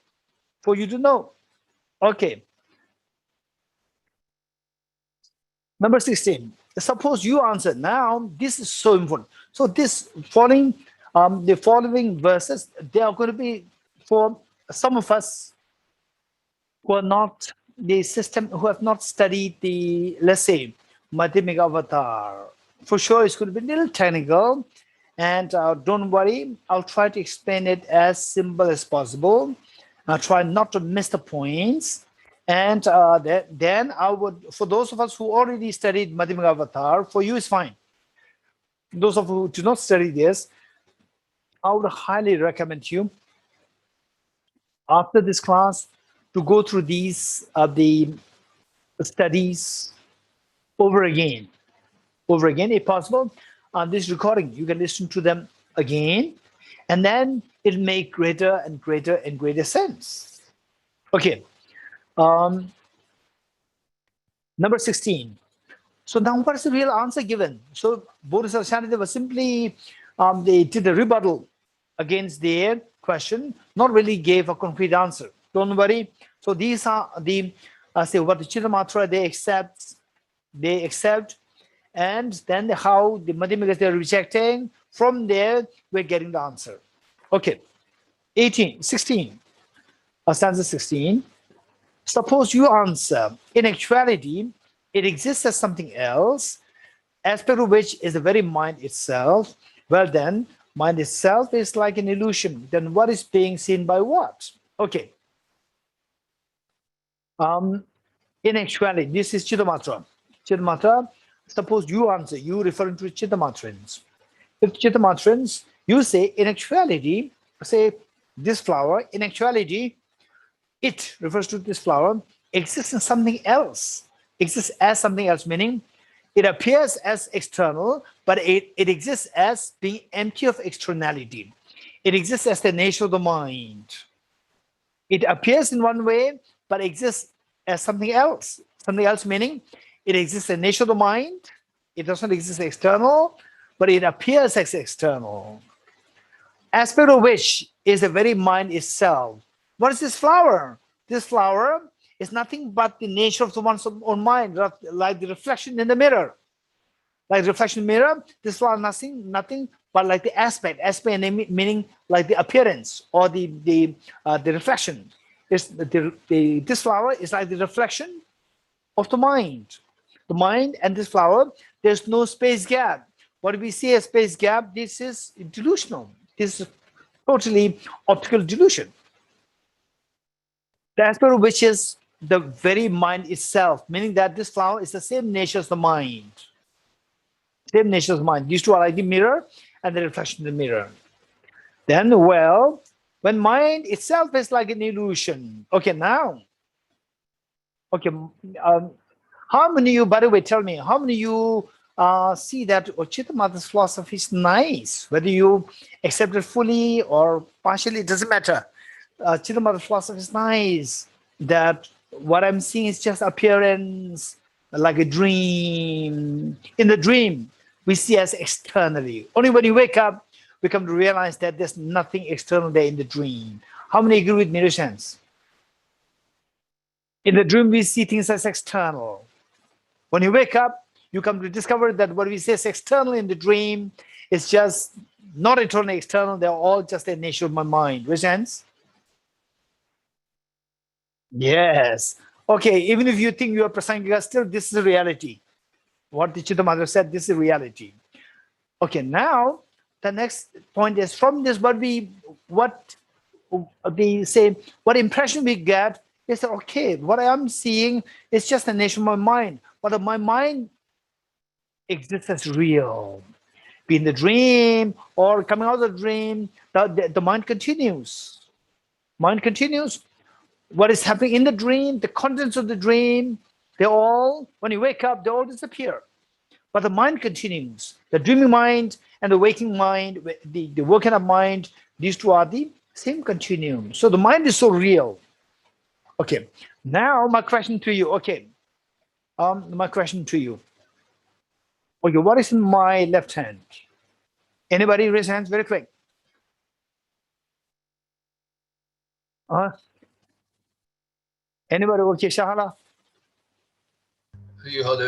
for you to know. Okay. Number 16. Suppose you answer. Now, this is so important. So this following, the following verses, they are going to be for some of us who are not the system, who have not studied the, let's say, Madhyamika Avatar. For sure, it's going to be a little technical. And don't worry, I'll try to explain it as simple as possible. I'll try not to miss the points. And then I would, for those of us who already studied Madhyamika Avatar, for you it's fine. Those of you who do not study this, I would highly recommend you, after this class, to go through these, the studies over again if possible. On this recording, you can listen to them again, and then it'll make greater and greater and greater sense. Okay. Number 16. So now what is the real answer given? So Bodhisattva Shantideva simply, they did a rebuttal against their question, not really gave a concrete answer. Don't worry. So these are the, say what the Chittamatra they accept, and then how the Madhyamikas they're rejecting. From there, we're getting the answer. Okay. 16. Stanza 16. Suppose you answer, in actuality, it exists as something else, aspect of which is the very mind itself. Well then, mind itself is like an illusion. Then what is being seen by what? Okay. In actuality, this is Chittamatra. Chittamatra, suppose you answer, you referring to Chittamatrans. If Chittamatrans, you say, in actuality, say this flower, in actuality, it refers to this flower, exists in something else, exists as something else, meaning it appears as external, but it exists as being empty of externality. It exists as the nature of the mind. It appears in one way, but exists as something else. Something else meaning it exists in the nature of the mind. It doesn't exist external, but it appears as external. Aspect of which is the very mind itself. What is this flower? This flower is nothing but the nature of one's own mind, like the reflection in the mirror. Like the reflection in the mirror, this flower nothing but like the aspect meaning like the appearance or the reflection. This flower is like the reflection of the mind. The mind and this flower, there's no space gap. What we see as space gap, this is delusional. This is totally optical delusion. The aspect of which is the very mind itself, meaning that this flower is the same nature as the mind. Same nature as the mind. These two are like the mirror and the reflection in the mirror. Then, well, when mind itself is like an illusion. Okay, now. Okay, how many of you, by the way, tell me, how many of you see that Chittamata's philosophy is nice? Whether you accept it fully or partially, it doesn't matter. Chittamata's philosophy is nice. That what I'm seeing is just appearance, like a dream. In the dream, we see as externally. Only when you wake up, we come to realize that there's nothing external there in the dream. How many agree with Nirishan's? In the dream, we see things as external. When you wake up, you come to discover that what we say is external in the dream is just not eternally external. They're all just a nature of my mind. Nirishan's? Yes. Okay, even if you think you are Prasangika, still this is a reality. What the Chittamatra said, this is reality. Okay, now the next point is from this what they say, what impression we get is that, okay, what I am seeing is just a nature of my mind. But my mind exists as real. Be in the dream or coming out of the dream, the mind continues. Mind continues. What is happening in the dream, the contents of the dream, they all, when you wake up, they all disappear. But the mind continues. The dreaming mind and the waking mind, the woken up mind, these two are the Same continuum. So the mind is so real. Okay. Now my question to you. Okay. My question to you. Okay, what is in my left hand? Anybody raise hands very quick? Anybody? Okay, Shahala. You hold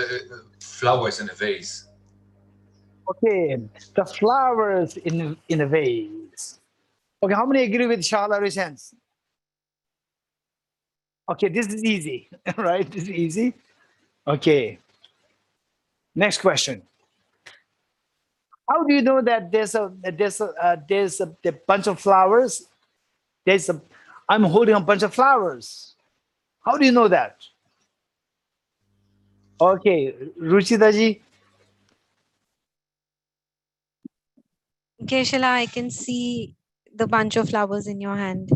flowers in a vase. Okay, the flowers in a vase. Okay, how many agree with Shahala? Raise hands. Okay, this is easy, right? This is easy. Okay, next question. How do you know that there's a bunch of flowers? I'm holding a bunch of flowers. How do you know that? Okay, Ruchitaji. Geshe, I can see the bunch of flowers in your hand.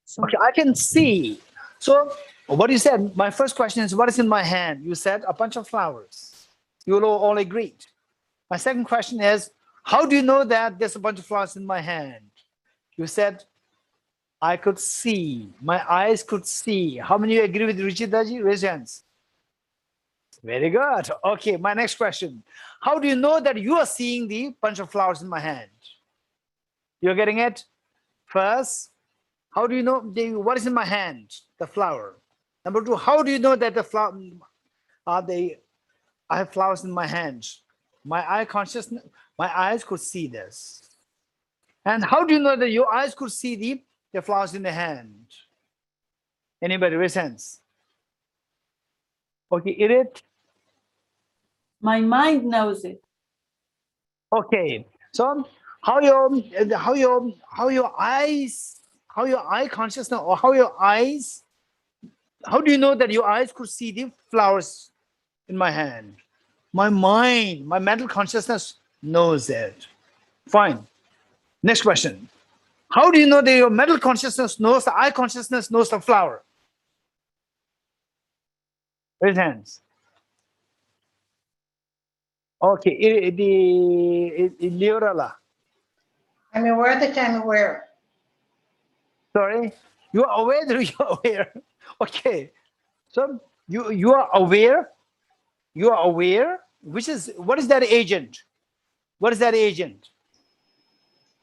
So Okay, I can see. So what you said, my first question is, what is in my hand? You said a bunch of flowers. You all agreed. My second question is, how do you know that there's a bunch of flowers in my hand? You said, I could see. My eyes could see. How many of you agree with Ruchitaji? Raise your hands. Very good. Okay, my next question. How do you know that you are seeing the bunch of flowers in my hand? You're getting it? First, how do you know what is in my hand? The flower. Number two, how do you know that the flower I have flowers in my hands? My eye consciousness, my eyes could see this. And how do you know that your eyes could see the flowers in the hand? Anybody raise hands? Okay, Irit. My mind knows it. Okay, so how your eyes, how your eye consciousness, or how your eyes, how do you know that your eyes could see the flowers in my hand? My mind, my mental consciousness knows it. Fine. Next question. How do you know that your mental consciousness knows the eye consciousness knows the flower? Raise hands. Okay, Leorala. I'm aware that I'm aware. Sorry, you are aware that you are aware. Okay, so you are aware. You are aware. Which is what is that agent? What is that agent?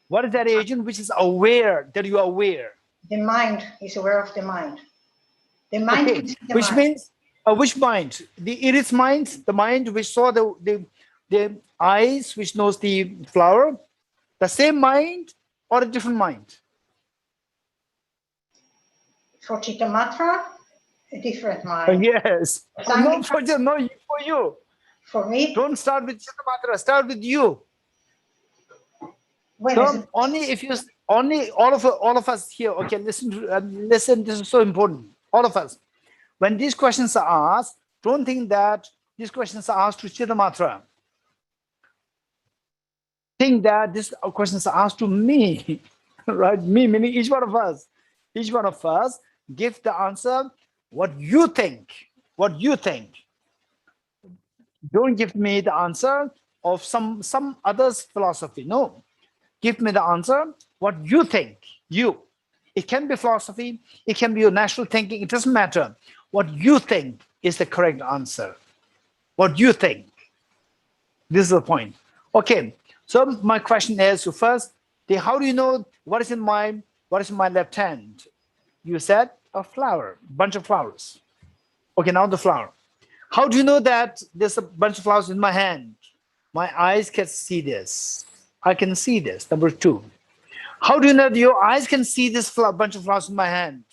What is that agent which is aware that you are aware? The mind is aware of the mind. The mind Okay, can see the which mind. means which mind? The Iris mind, the mind which saw the eyes, which knows the flower, the same mind or a different mind? For Chittamatra, a different mind. Yes. No, for you, no, for you. For me, Don't start with Chittamatra. Start with you. when is So it? only if you only all of us here. Okay, listen. Listen. This is so important. All of us. When these questions are asked, don't think that these questions are asked to Chittamatra. Think that these questions are asked to me, right? Me, meaning each one of us. Each one of us give the answer what you think. What you think. Don't give me the answer of some other's philosophy. No, give me the answer what you think. You. It can be philosophy. It can be your natural thinking. It doesn't matter. What you think is the correct answer. What you think. This is the point. Okay. So my question is, so first, how do you know what is in my left hand? You said a flower, bunch of flowers. Okay, now the flower. How do you know that there's a bunch of flowers in my hand? My eyes can see this. I can see this. Number two. How do you know that your eyes can see this bunch of flowers in my hand?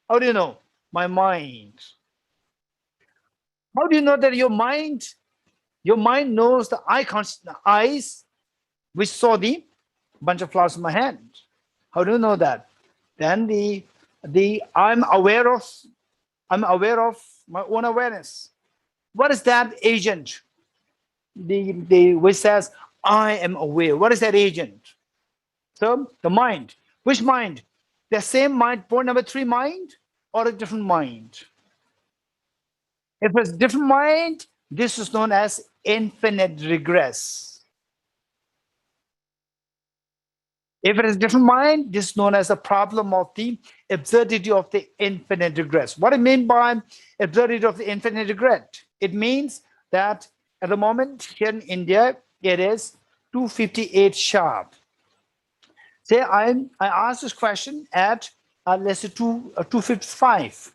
How do you know? My mind. How do you know that your mind knows the eyes which saw the bunch of flowers in my hand? How do you know that? Then the I'm aware of my own awareness. What is that agent? The which says I am aware. What is that agent? So the mind. Which mind? The same mind, point number three mind, or a different mind? If it's different mind, this is known as infinite regress. If it is different mind, this is known as the problem of the absurdity of the infinite regress. What I mean by absurdity of the infinite regret? It means that at the moment here in India, it is 2:58 sharp. Say I ask this question at let's say 2:55,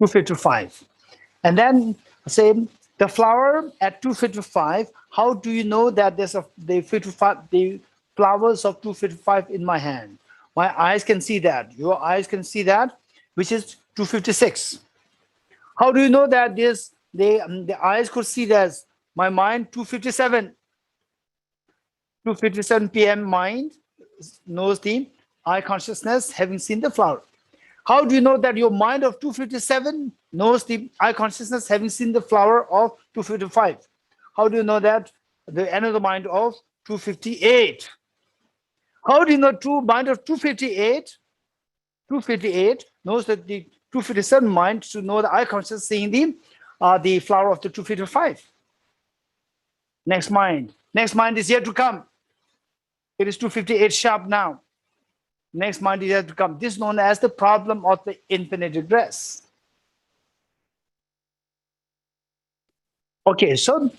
2:55, and then say the flower at 2:55. How do you know that there's the flowers of 2:55 in my hand? My eyes can see that. Your eyes can see that, which is 2:56. How do you know that the eyes could see that? My mind 2:57. 2:57 p.m. mind knows the eye consciousness having seen the flower. How do you know that your mind of 2:57 knows the eye consciousness having seen the flower of 2:55? How do you know that the another mind of 2:58? How do you know mind of 2:58? 2:58 knows that the 2:57 mind to know the eye consciousness seeing the flower of the 2:55. Next mind is yet to come. It is 2:58 sharp now. Next mind is yet to come. This is known as the problem of the infinite regress. Okay, so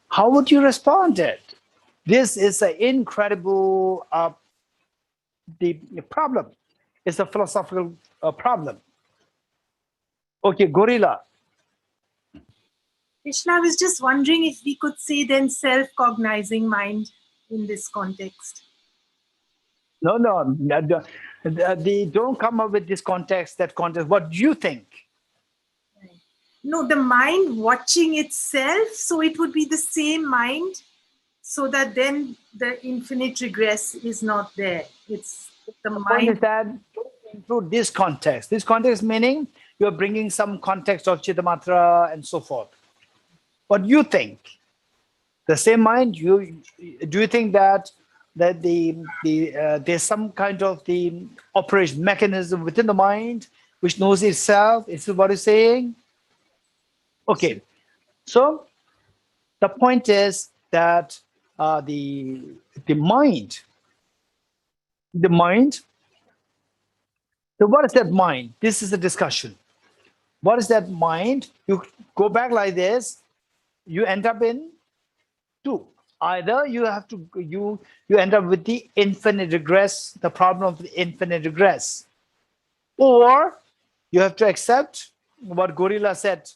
how would you respond to it? This is an incredible the problem. It's a philosophical problem. Okay, Gorilla. Krishna, I was just wondering if we could say then self-cognizing mind in this context. No, they don't come up with this context, that context. What do you think? No, the mind watching itself, so it would be the same mind, so that then the infinite regress is not there. It's the Point mind. is that don't include this context. This context meaning you're bringing some context of Chittamatra and so forth. What do you think? The same mind? Do you think that there's some kind of the operation mechanism within the mind which knows itself? Is what it's saying? Okay, so the point is that the mind. So what is that mind? This is the discussion. What is that mind? You go back like this, you end up in two. Either you have to you end up with the infinite regress, the problem of the infinite regress, or you have to accept what Gorilla said.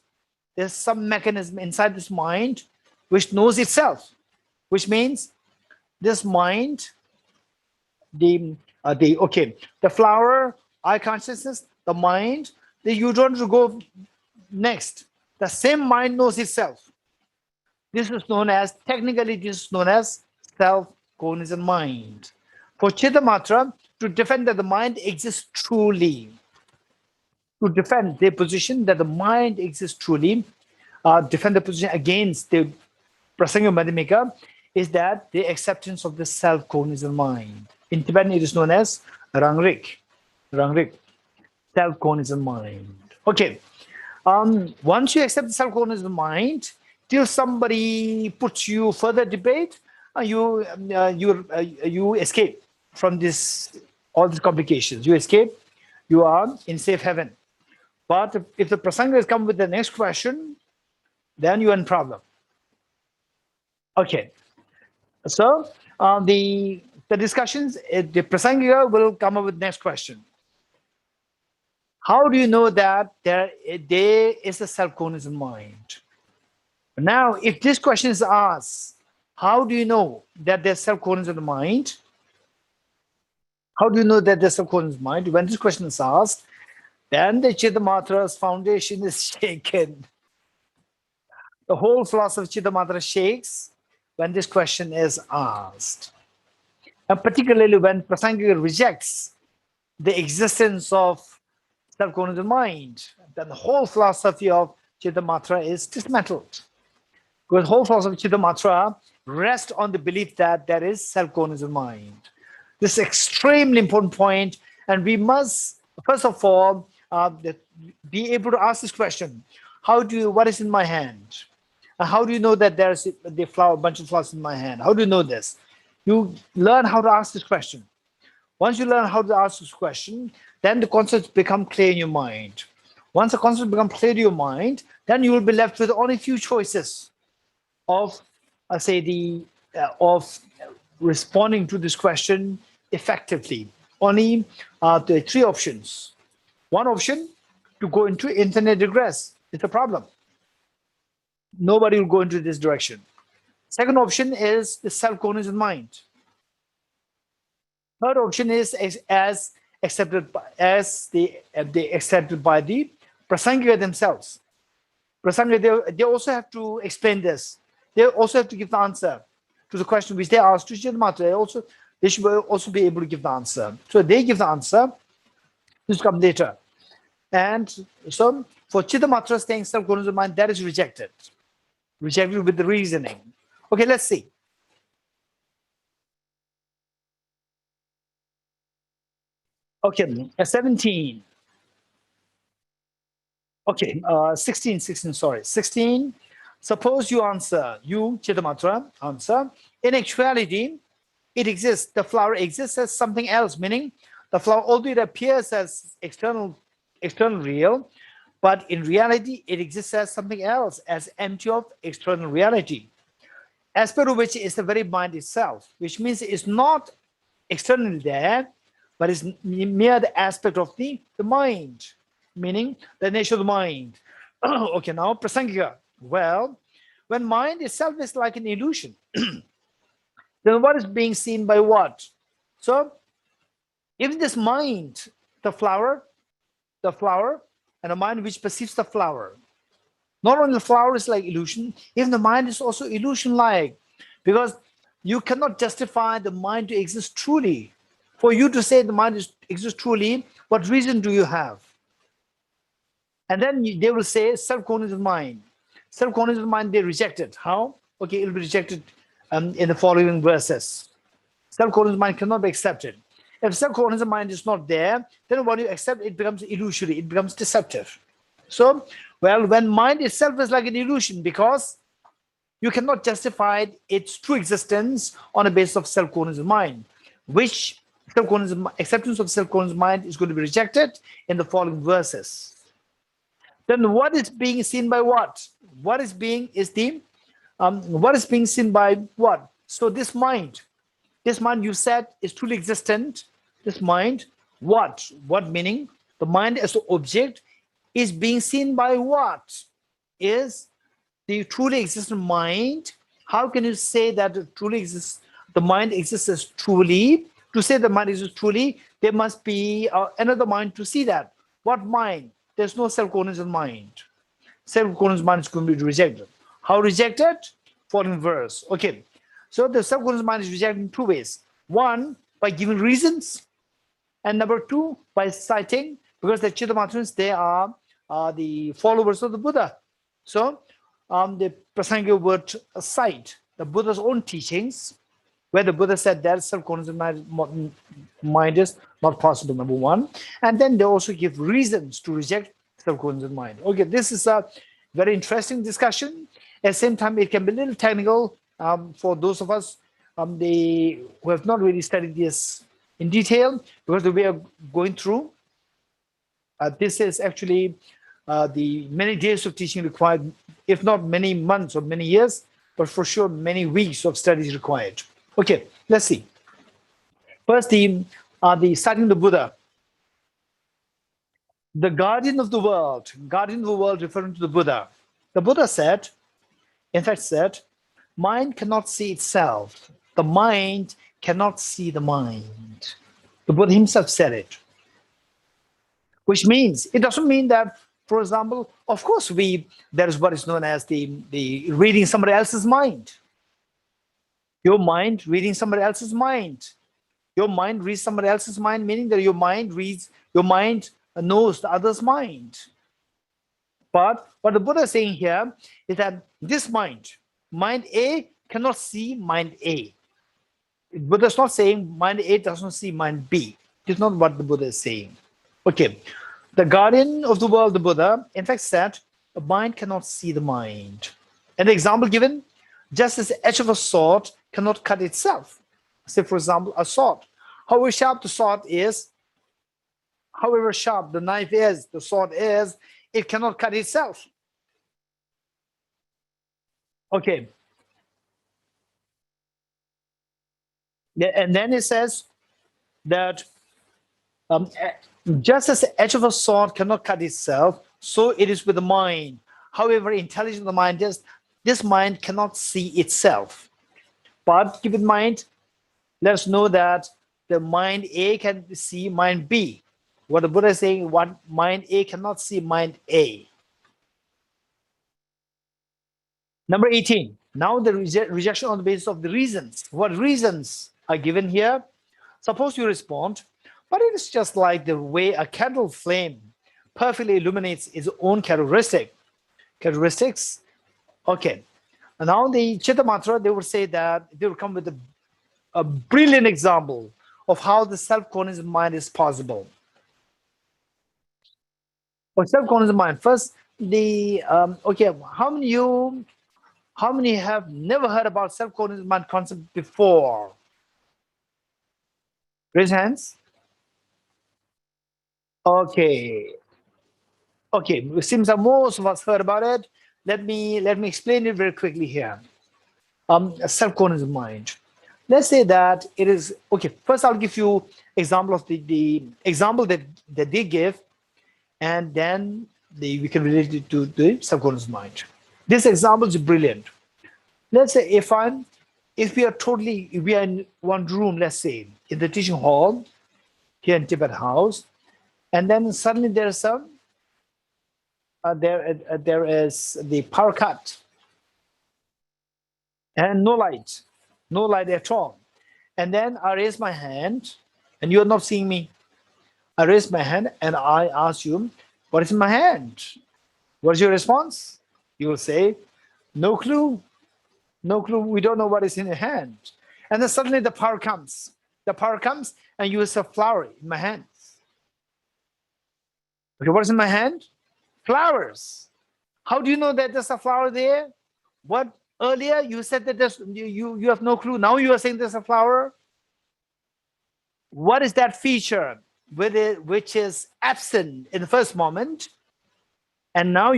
There's some mechanism inside this mind which knows itself, which means this mind, the flower, eye consciousness, the mind, you don't have to go next. The same mind knows itself. This is known as, technically, this is known as self-cognizant mind. For Chittamatra, to defend that the mind exists truly, to defend their position that the mind exists truly, defend the position against the Prasanga Madhyamika, is that the acceptance of the self-cognizant mind. In Tibetan, it is known as Rangrik, self-cognizant mind. Okay, once you accept the self-cognizant mind, till somebody puts you further debate, you escape from all these complications. You escape, you are in safe haven. But if the Prasanga has come with the next question, then you're in problem. Okay, so the discussions, the Prasanga will come up with next question. How do you know that there is a self-cognizant mind? Now, if this question is asked, how do you know that there's self-cognizant mind? How do you know that there's self-cognizant mind? When this question is asked, then the Chittamata's foundation is shaken. The whole philosophy of Chittamatra shakes when this question is asked. And particularly when Prasanga rejects the existence of self-cognizant mind, then the whole philosophy of Chittamatra is dismantled. Because the whole philosophy of Chittamatra rests on the belief that there is self-cognizant mind. This is an extremely important point, and we must, first of all, be able to ask this question: what is in my hand? How do you know that there's the bunch of flowers in my hand? How do you know this? You learn how to ask this question. Once you learn how to ask this question, then the concepts become clear in your mind. Once the concepts become clear in your mind, then you will be left with only few choices of, of responding to this question effectively. Only the three options. One option, to go into infinite regress. It's a problem. Nobody will go into this direction. Second option is the self-cognizant mind. Third option is as accepted by, as they accepted by the Prasangika themselves. Prasangika, they also have to explain this. They also have to give the answer to the question which they asked to Chittamatra. They should also be able to give the answer. So they give the answer. This will come later. And so for Chittamatra staying self-cognizant mind, that is rejected. Rejected with the reasoning. Okay, let's see. Okay, 17. Okay, 16, sorry. 16, suppose you answer, you, Chittamatra, answer, in actuality, it exists, the flower exists as something else, meaning the flower, although it appears as external real, but in reality, it exists as something else, as empty of external reality, aspect of which is the very mind itself, which means it's not externally there, but it's mere the aspect of the mind, meaning the nature of the mind. Okay, now Prasangika. Well, when mind itself is like an illusion, then what is being seen by what? So, if this mind, the flower, and a mind which perceives the flower, not only the flower is like illusion, even the mind is also illusion-like, because you cannot justify the mind to exist truly. For you to say the mind exists truly, what reason do you have? And then they will say self-cognizant mind. Self-cognizant mind, they reject it. How? Okay, it will be rejected in the following verses. Self-cognizant mind cannot be accepted. If self-cognizant mind is not there, then when you accept, it becomes illusory, it becomes deceptive. So, well, when mind itself is like an illusion, because you cannot justify its true existence on the basis of self-cognizant mind, which acceptance of self-cognizant mind is going to be rejected in the following verses. Then what is being seen by what? What is being seen by what? So this mind you said is truly existent. This mind, what? What meaning? The mind as an object is being seen by what? Is the truly existent mind. How can you say that it truly exists? The mind exists as truly. To say the mind exists truly, there must be another mind to see that. What mind? There's no self-cognizant mind. Self-cognizant mind is going to be rejected. How rejected? Following verse. Okay. So the self-cognizant mind is rejected in two ways. One, by giving reasons. And number two, by citing, because the Chittamatras, they are the followers of the Buddha. So the Prasangika would cite the Buddha's own teachings, where the Buddha said that self-cognizant mind is not possible, number one. And then they also give reasons to reject self-cognizant mind. Okay, this is a very interesting discussion. At the same time, it can be a little technical for those of us who have not really studied this in detail, because the way of going through, this is actually the many days of teaching required, if not many months or many years, but for sure many weeks of studies required. Okay, let's see. First, the citing the Buddha. The guardian of the world referring to the Buddha. The Buddha said, in fact said, mind cannot see itself. The mind cannot see the mind. The Buddha himself said it. Which means, it doesn't mean that, for example, of course there is what is known as the reading somebody else's mind. Your mind reading somebody else's mind. Your mind reads somebody else's mind, meaning that your mind knows the other's mind. But what the Buddha is saying here is that this mind A cannot see mind A. The Buddha is not saying mind A doesn't see mind B. It's not what the Buddha is saying. Okay. The guardian of the world, the Buddha, in fact said, the mind cannot see the mind. And the example given, just as the edge of a sword cannot cut itself, Say, for example, a sword. However sharp the sword is, however sharp the knife is, the sword is, it cannot cut itself. Okay. Yeah, and then it says that just as the edge of a sword cannot cut itself, so it is with the mind. However intelligent the mind is, this mind cannot see itself. But keep in mind, let us know that the mind A can see mind B. What the Buddha is saying, what mind A cannot see mind A. Number 18. Now the rejection on the basis of the reasons. What reasons are given here? Suppose you respond, but it is just like the way a candle flame perfectly illuminates its own characteristics. Okay. And now the Chitta Mantra, they would say that they would come with a brilliant example of how the self-cognizant mind is possible. For self-cognizant mind, first the okay, how many have never heard about self-cognizant mind concept before? Raise hands. Okay. Okay, it seems that most of us heard about it. Let me explain it very quickly here. A self-cognizant mind. Let's say that it is okay. First, I'll give you example of the example that they give, and then we can relate it to the self-cognizant mind. This example is brilliant. Let's say if we are in one room, let's say in the teaching hall here in Tibet House, and then suddenly there's some there is the power cut and no light at all. And then I raise my hand, and you are not seeing me. I raise my hand and I ask you, what is in my hand? What is your response? You will say, no clue. No clue. We don't know what is in your hand. And then suddenly the power comes. The power comes and you see a flower in my hands. Okay, what is in my hand? Flowers. How do you know that there's a flower there? What earlier you said that you have no clue. Now you are saying there's a flower. What is that feature which is absent in the first moment, and now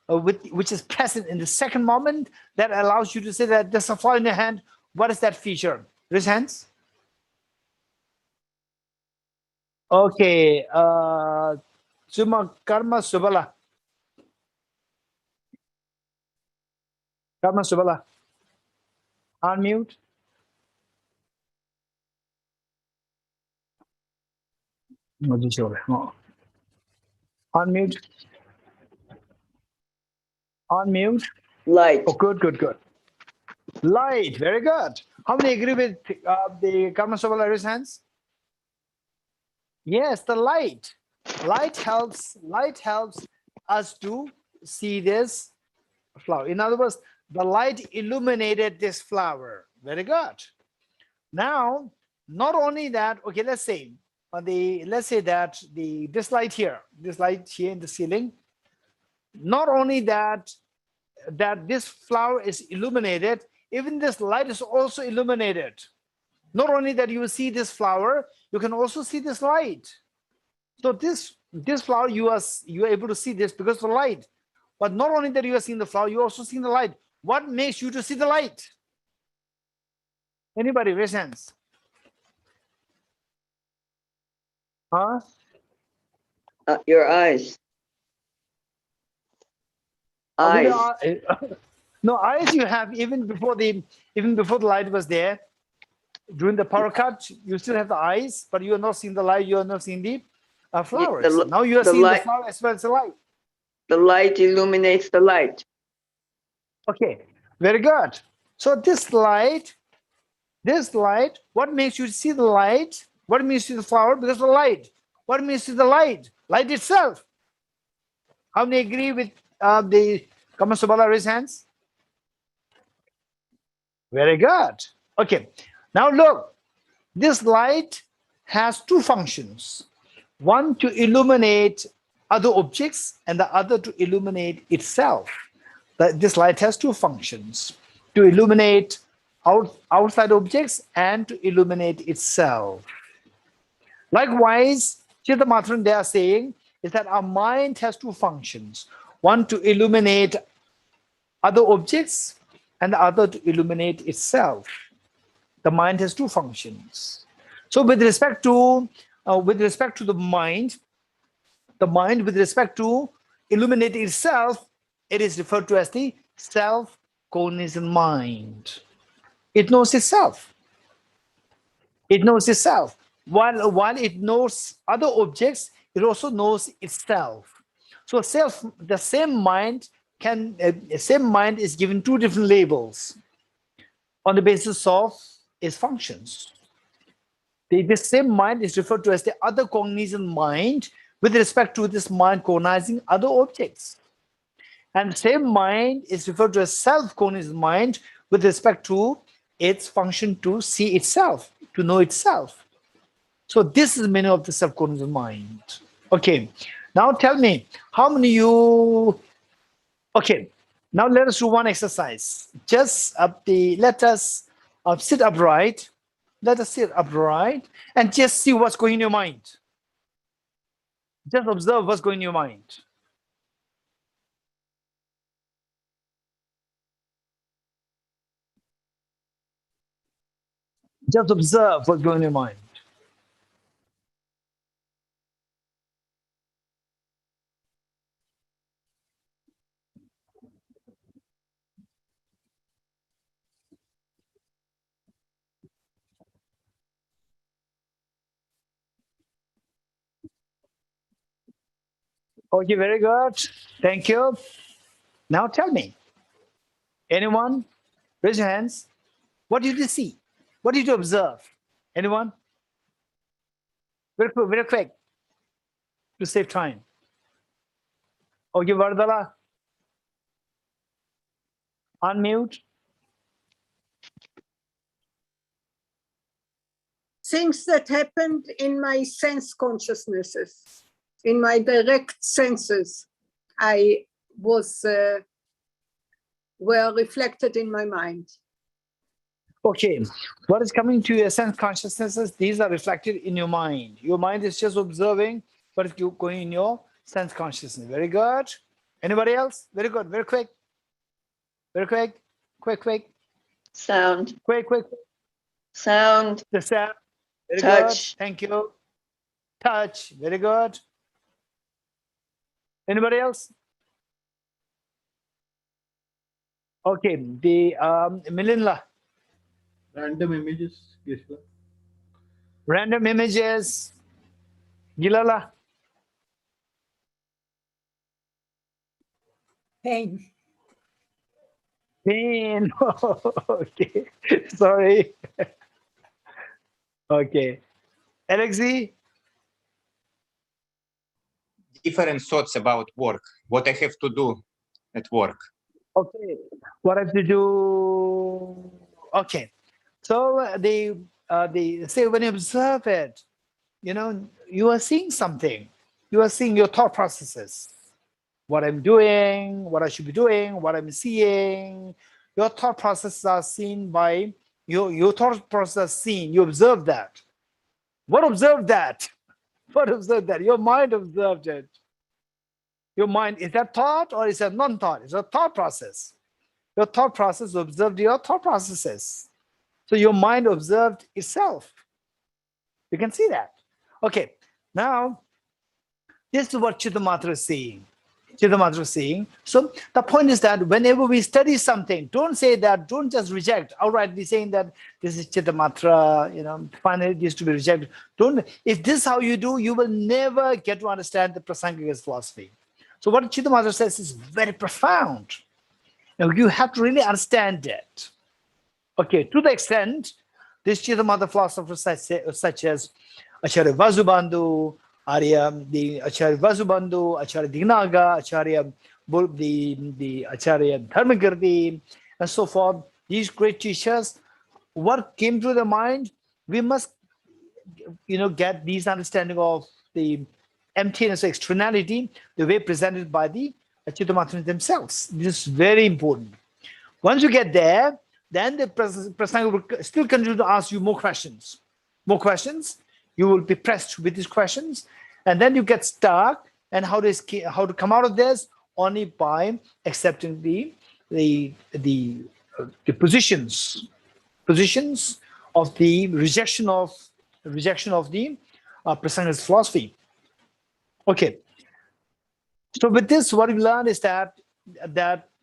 which is present in the second moment, that allows you to say that there's a flower in your hand? What is that feature? Raise hands. Okay. Suma Karma Subala. Karma Subala. Unmute. Unmute. Unmute. Light. Oh, good. Light. Very good. How many agree with the Karma Subala? Raise hands. Yes, the light. Light helps us to see this flower. In other words, the light illuminated this flower. Very good. Now, not only that, okay, let's say that this light here in the ceiling, not only that this flower is illuminated, even this light is also illuminated. Not only that you see this flower, you can also see this light. So this flower, you are able to see this because of the light. But not only that you are seeing the flower, you are also seeing the light. What makes you to see the light? Anybody raise hands? Huh? Your eyes. Eyes. No, eyes you have even before the light was there. During the power cut, you still have the eyes, but you are not seeing the light. You are not seeing the flowers. Now you are seeing the flower as well as the light. The light illuminates the light. Okay, very good. So this light, what makes you see the light? What makes you see the flower? Because of the light. What makes you see the light? Light itself. How many agree with the Karma Subala? Raise hands. Very good. Okay. Now look, this light has two functions. One to illuminate other objects and the other to illuminate itself. This light has two functions. To illuminate outside objects and to illuminate itself. Likewise, Chittamatran, they are saying is that our mind has two functions. One to illuminate other objects and the other to illuminate itself. The mind has two functions. So with respect to the mind with respect to illuminate itself, it is referred to as the self-cognizant mind. It knows itself. It knows itself. While it knows other objects, it also knows itself. So the same mind is given two different labels on the basis of its functions. The same mind is referred to as the other cognizant mind with respect to this mind cognizing other objects. And the same mind is referred to as self-cognizant mind with respect to its function to see itself, to know itself. So this is the meaning of the self-cognizant mind. Okay, now tell me, how many you... Okay, now let us do one exercise. Just let us sit upright. Let us sit upright and just see what's going in your mind. Just observe what's going in your mind. Just observe what's going in your mind. Okay, very good. Thank you. Now tell me, anyone, raise your hands. What did you see? What did you observe? Anyone? Very quick, to save time. Okay, Vardala. Unmute. Things that happened in my sense consciousnesses, in my direct senses, were reflected in my mind. Okay, what is coming to your sense consciousnesses? These are reflected in your mind. Your mind is just observing, but it's going in your sense consciousness. Very good. Anybody else? Very good. Very quick. Very quick. Quick. Sound. Quick. Sound. The sound. Very Touch. good. Thank you. Touch. Very good. Anybody else? Okay. The Milinla. Random images, Geshe. Random images. Gilala. Pain. Pain. Okay. Sorry. Okay. Alexi. Different thoughts about work, what I have to do at work. Okay. What I have to do? Okay. So they say when you observe it, you are seeing something. You are seeing your thought processes. What I'm doing, what I should be doing, what I'm seeing. Your thought processes are seen by your thought process seen. You observe that. What observed that? What observed that? Your mind observed it. Your mind, is that thought or is that non-thought? It's a thought process. Your thought process observed your thought processes. So your mind observed itself. You can see that. Okay, now this is what Chittamatra is saying. So the point is that whenever we study something, don't say that, don't just reject outrightly saying that this is Chittamatra, finally it is to be rejected. If this is how you do, you will never get to understand the Prasangika's philosophy. So what Chittamatra says is very profound. You have to really understand it. Okay, to the extent, this Chittamatra philosophers such as Acharya Vasubandhu, Acharya Vasubandhu, Acharya Dignaga, Acharya Dharmakirti, and so forth, these great teachers, what came to their mind, we must get these understanding of the emptiness, externality, the way presented by the Chittamatras themselves. This is very important. Once you get there, then the Prasanga will still continue to ask you more questions. More questions. You will be pressed with these questions, and then you get stuck. And how to come out of this? Only by accepting the positions of the rejection of the Prasanga's philosophy. Okay. So with this, what we learned is that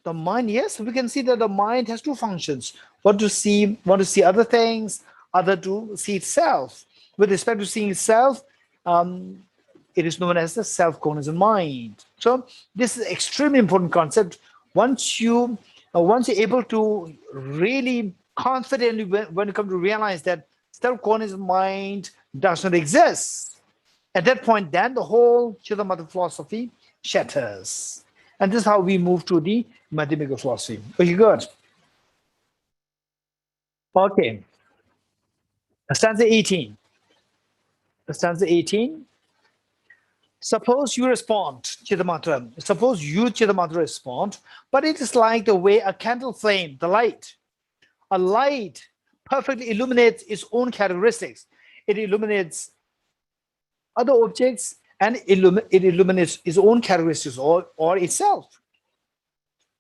the mind, yes, we can see that the mind has two functions: one to see other things, other to see itself. With respect to seeing itself, it is known as the self-cognizant mind. So this is an extremely important concept. Once you're able to really confidently, when you come to realize that self-cognizant mind does not exist, at that point, then the whole Siddhamata philosophy shatters. And this is how we move to the Madhyamika philosophy. Okay, good. Okay. Stanza 18. Stanza 18. Suppose you respond, Chiddamatra. Suppose you, Chiddamatra, respond, but it is like the way a candle flame, the light. A light perfectly illuminates its own characteristics. It illuminates other objects, and it illuminates its own characteristics or itself.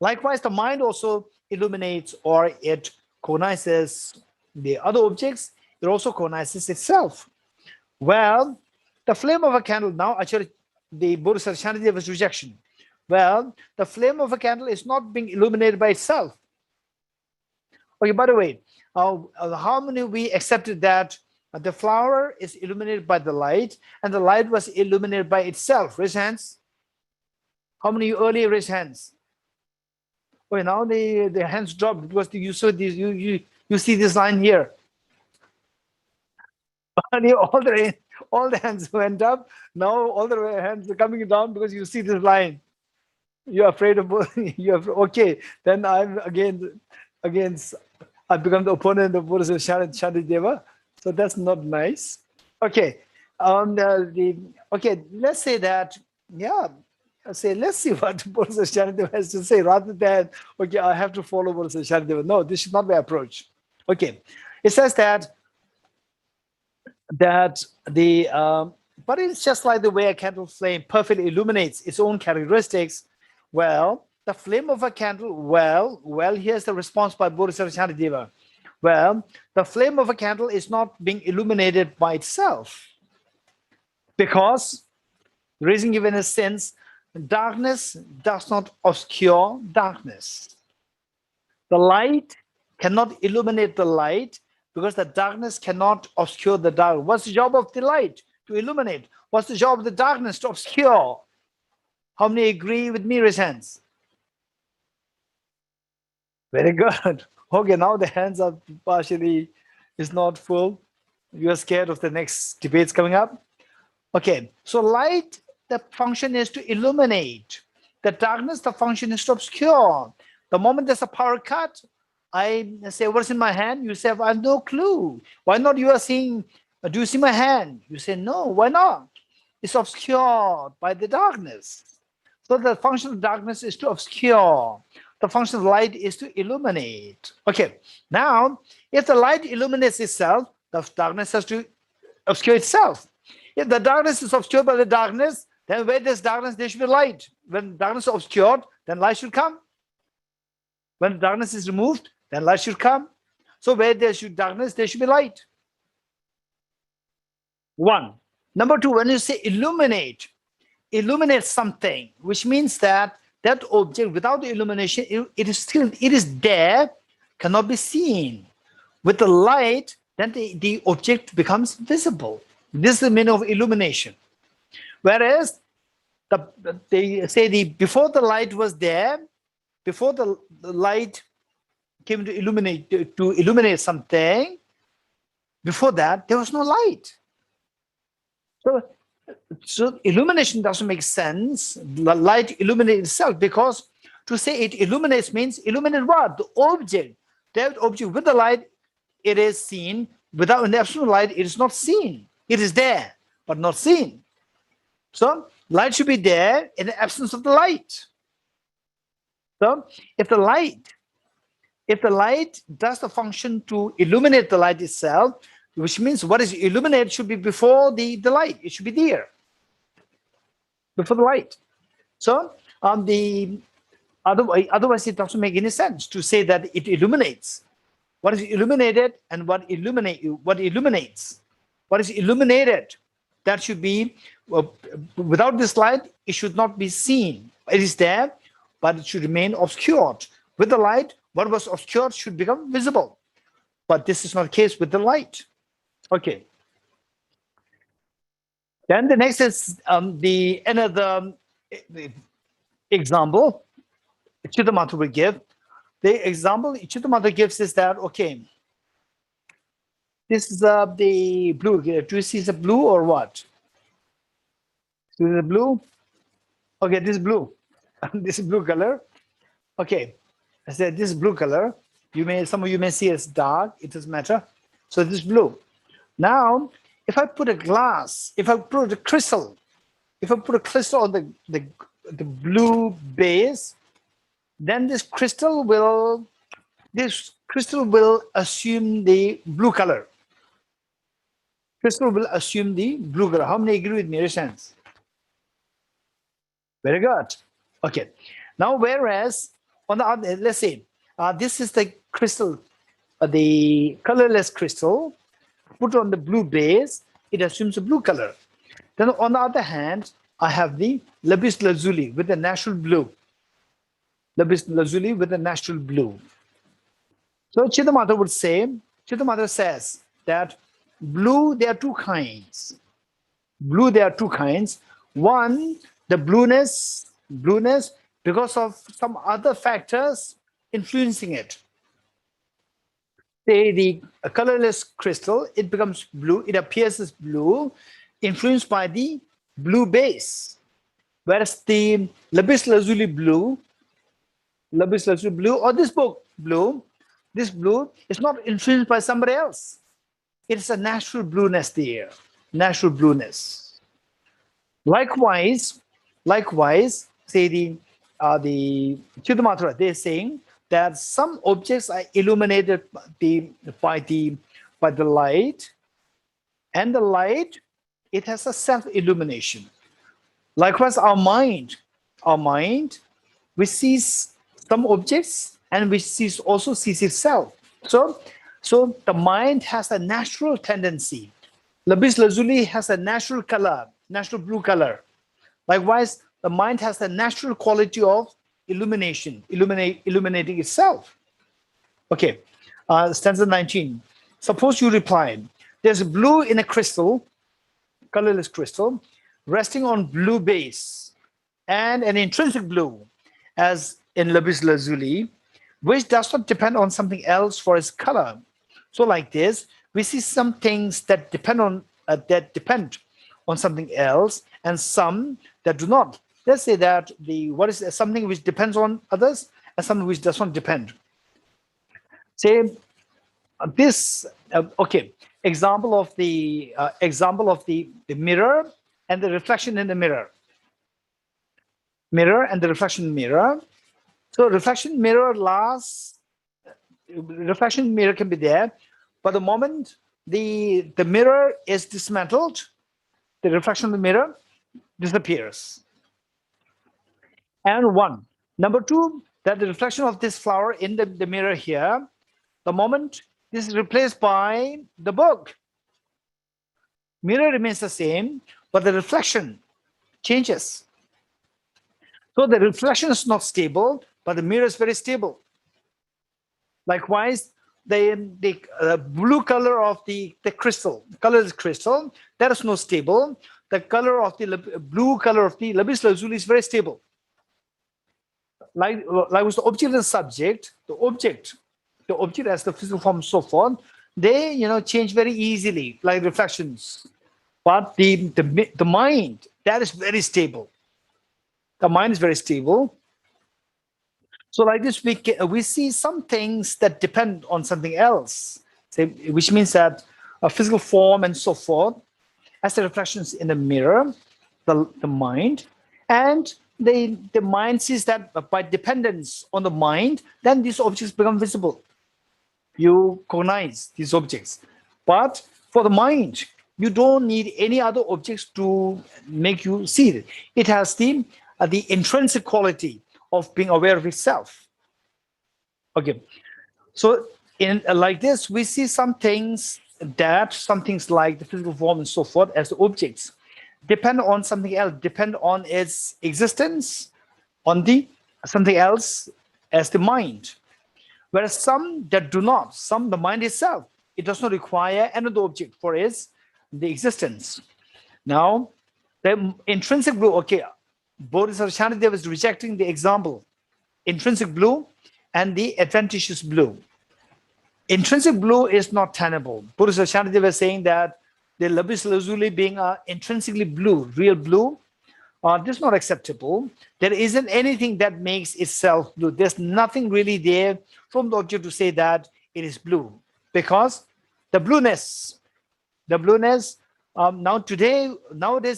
Likewise, the mind also illuminates, or it cognizes the other objects. It also cognizes itself. Well, the flame of a candle, now actually the Bodhisattva Shantideva's rejection. Well, the flame of a candle is not being illuminated by itself. Okay, by the way, how many we accepted that the flower is illuminated by the light and the light was illuminated by itself? Raise hands. How many earlier raise hands? Okay, now the hands dropped because you saw this, you see this line here. All the hands went up. Now all the hands are coming down because you see this line. You're afraid of okay. Then I'm again I become the opponent of Bodhisattva Shantideva. So that's not nice. Okay. Okay, let's say that, yeah. Let's see what Bodhisattva Shantideva has to say rather than, okay, I have to follow Bodhisattva Shantideva. No, this should not be approach. Okay. It says that but it's just like the way a candle flame perfectly illuminates its own characteristics. Well, the flame of a candle, well, here's the response by Bodhisattva Shantideva. Well, the flame of a candle is not being illuminated by itself, because the reason given is since darkness does not obscure darkness. The light cannot illuminate the light, because the darkness cannot obscure the dark. What's the job of the light? To illuminate. What's the job of the darkness? To obscure. How many agree with me? Raise hands. Very good. Okay, now the hands are partially, is not full. You are scared of the next debates coming up. Okay, so light, the function is to illuminate. The darkness, the function is to obscure. The moment there's a power cut, I say, what's in my hand? You say, I have no clue. Why not? You are seeing, do you see my hand? You say, no, why not? It's obscured by the darkness. So the function of darkness is to obscure. The function of light is to illuminate. Okay, now, if the light illuminates itself, the darkness has to obscure itself. If the darkness is obscured by the darkness, then where there's darkness, there should be light. When darkness is obscured, then light should come. When darkness is removed, then light should come. So where there should darkness, there should be light. One. Number two, when you say illuminate something, which means that that object without the illumination, it is there, cannot be seen. With the light, then the object becomes visible. This is the meaning of illumination. Whereas they say before the light was there, before the light came to illuminate something, before that there was no light. So illumination doesn't make sense. The light illuminates itself, because to say it illuminates means illuminate what? The object. That object with the light, it is seen. Without an absolute light, it is not seen. It is there, but not seen. So light should be there in the absence of the light. So if the light If the light does the function to illuminate the light itself, which means what is illuminated should be before the light. It should be there, before the light. So otherwise it doesn't make any sense to say that it illuminates. What is illuminated and what illuminates? What is illuminated? That should be, without this light, it should not be seen. It is there, but it should remain obscured. With the light, what was obscured should become visible. But this is not the case with the light. Okay. Then the next is another example Chitamata will give. The example Chitamata gives is that, okay, this is the blue. Do you see the blue or what? See the blue? Okay, this is blue. This is blue color. Okay, I said this is blue color. Some of you may see it's dark. It doesn't matter. So this is blue. Now, if I put a glass, if I put a crystal on the blue base, then this crystal will assume the blue color. Crystal will assume the blue color. How many agree with me? Raise hands. Very good. Okay. Now, whereas on the other, let's say this is the crystal, the colorless crystal, put on the blue base, it assumes a blue color. Then on the other hand, I have the lapis lazuli with the natural blue. Lapis lazuli with the natural blue. So Chitamata says that blue, there are two kinds. Blue, there are two kinds. One, the blueness because of some other factors influencing it. Say the colorless crystal, it becomes blue, it appears as blue, influenced by the blue base. Whereas the lapis lazuli blue, or this book blue, this blue is not influenced by somebody else. It's a natural blueness there, natural blueness. Likewise, say the Chitamata, they're saying that some objects are illuminated by the light, and the light, it has a self-illumination. Likewise, our mind, we see some objects and we also sees itself. So the mind has a natural tendency. Lapis lazuli has a natural color, natural blue color. Likewise, the mind has the natural quality of illuminating itself. Okay, stanza 19. Suppose you replied, there's blue in a crystal, colorless crystal, resting on blue base, and an intrinsic blue, as in lapis lazuli, which does not depend on something else for its color. So like this, we see some things that depend on something else, and some that do not. Let's say that what is something which depends on others and something which does not depend. Say this. Okay. Example of the mirror and the reflection in the mirror. Mirror and the reflection in the mirror. So reflection mirror can be there, but the moment the mirror is dismantled, the reflection of the mirror disappears. And one. Number two, that the reflection of this flower in the mirror here, the moment this is replaced by the book, mirror remains the same, but the reflection changes. So the reflection is not stable, but the mirror is very stable. Likewise, the blue color of the crystal, colorless crystal, that is not stable. The color of the blue color of the lapis lazuli is very stable. Like with the object and subject, the object as the physical form and so forth, they change very easily, like reflections. But the mind, that is very stable. The mind is very stable. So like this, we see some things that depend on something else, which means that a physical form and so forth, as the reflections in the mirror, the mind, and the mind sees that by dependence on the mind, then these objects become visible. You cognize these objects. But for the mind, you don't need any other objects to make you see it. It has the intrinsic quality of being aware of itself. Okay, so in like this, we see some things like the physical form and so forth as the objects depend on something else, depend on its existence, on the something else as the mind. Whereas some that do not, the mind itself, it does not require another object for the existence. Now, the intrinsic blue, okay, Bodhisattva Shantideva is rejecting the example, intrinsic blue and the adventitious blue. Intrinsic blue is not tenable. Bodhisattva Shantideva is saying that the lapis lazuli being intrinsically blue, real blue, this is not acceptable. There isn't anything that makes itself blue. There's nothing really there from the object to say that it is blue, because the blueness, nowadays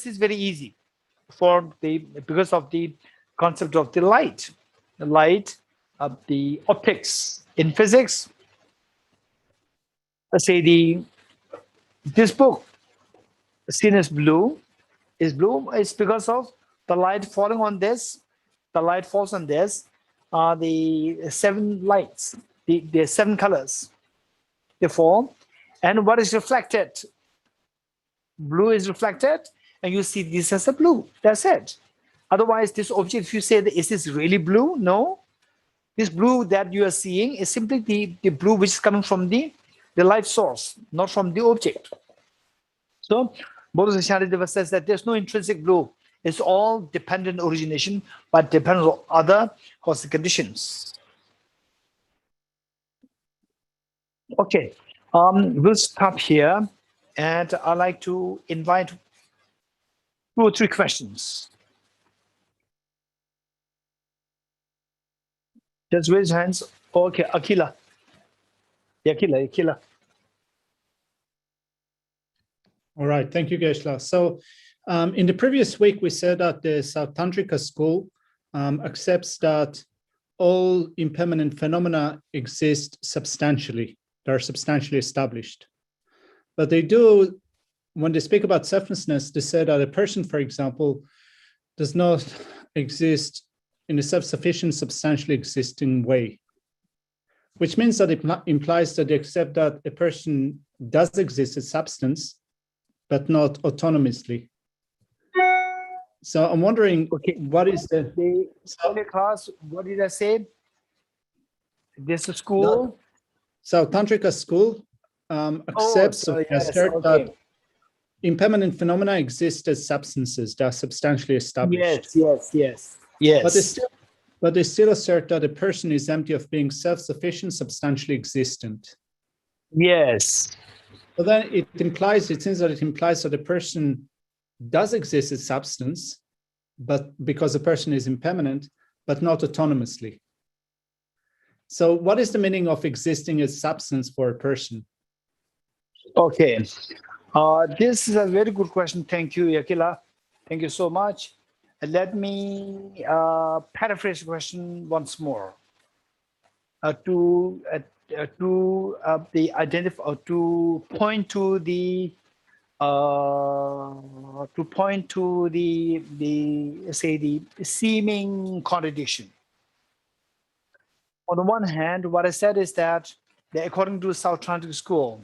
is very easy because of the concept of the light of the optics in physics. Let's say this book seen as blue is because of the light falling on this. The light falls on this. The 7 lights, the 7 colors, they fall, and what is reflected? Blue is reflected, and you see this as a blue. That's it. Otherwise, this object, if you say, is this really blue? No. This blue that you are seeing is simply the blue which is coming from the light source, not from the object. So, Bodhisattva Shantideva says that there's no intrinsic blue. It's all dependent origination, but depends on other cosmic conditions. Okay, we'll stop here, and I'd like to invite 2 or 3 questions. Just raise your hands. Okay, Akila. Akila. All right, thank you, Geshe. So in the previous week, we said that the South Tantrika school accepts that all impermanent phenomena exist substantially. They're substantially established. But they do, when they speak about selflessness, they say that a person, for example, does not exist in a self-sufficient, substantially existing way, which means that it implies that they accept that a person does exist as substance, but not autonomously. So I'm wondering, okay, what is the class? What did I say? This is school. So Tantrika school accepts that impermanent phenomena exist as substances that are substantially established. Yes. But they still assert that a person is empty of being self-sufficient, substantially existent. Yes. So then it implies that a person does exist as substance, but because a person is impermanent, but not autonomously. So what is the meaning of existing as substance for a person? Okay. This is a very good question. Thank you, Yakila. Thank you so much. Let me paraphrase the question once more. To point to the seeming contradiction. On the one hand, what I said is that according to South Tantric school,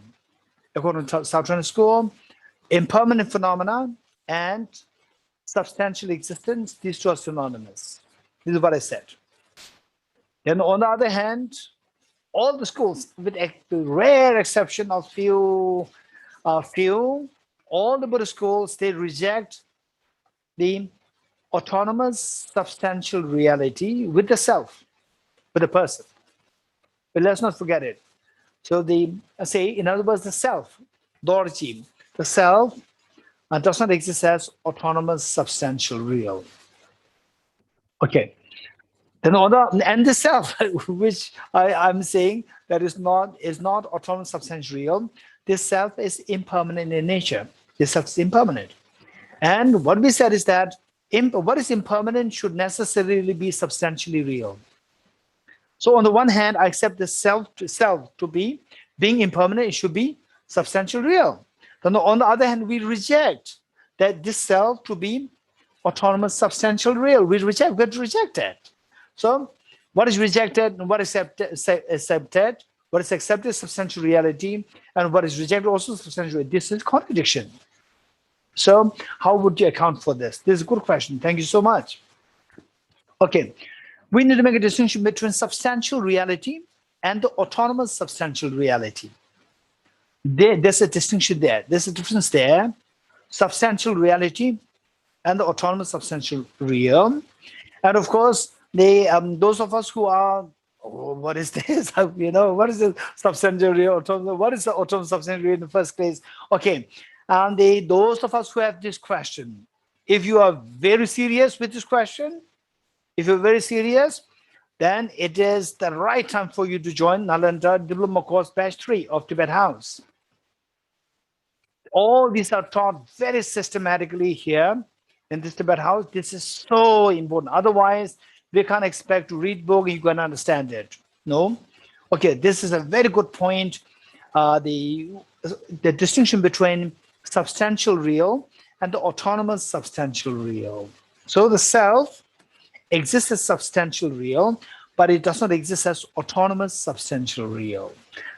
impermanent phenomena and substantial existence, these 2 are synonymous. This is what I said. Then on the other hand, all the schools, with the rare exception of few, all the Buddhist schools, they reject the autonomous substantial reality with the self, with the person. But let's not forget it. So in other words, the self, Dorji, the self does not exist as autonomous substantial real. Okay. Then the self, which I'm saying that is not autonomous substantial real, this self is impermanent in nature. This self is impermanent. And what we said is that what is impermanent should necessarily be substantially real. So on the one hand, I accept the self to be being impermanent, it should be substantially real. Then on the other hand, we reject that this self to be autonomous, substantial, real. We have to reject it. So what is rejected and what is accepted? What is accepted is substantial reality, and what is rejected also substantial reality. This is contradiction. So how would you account for this? This is a good question. Thank you so much. Okay, we need to make a distinction between substantial reality and the autonomous substantial reality. There's a distinction there. There's a difference there. Substantial reality and the autonomous substantial real. And of course, those of us who are, what is this? What is the substantial real? Autonomous? What is the autonomous substantial real in the first place? Okay, and those of us who have this question, if you are very serious with this question, if you're very serious, then it is the right time for you to join Nalanda Diploma Course Batch 3 of Tibet House. All these are taught very systematically here in this Tibet House. This is so important. Otherwise, we can't expect to read book and you can understand it. No? Okay, this is a very good point. The distinction between substantial real and the autonomous substantial real. So the self exists as substantial real, but it does not exist as autonomous substantial real.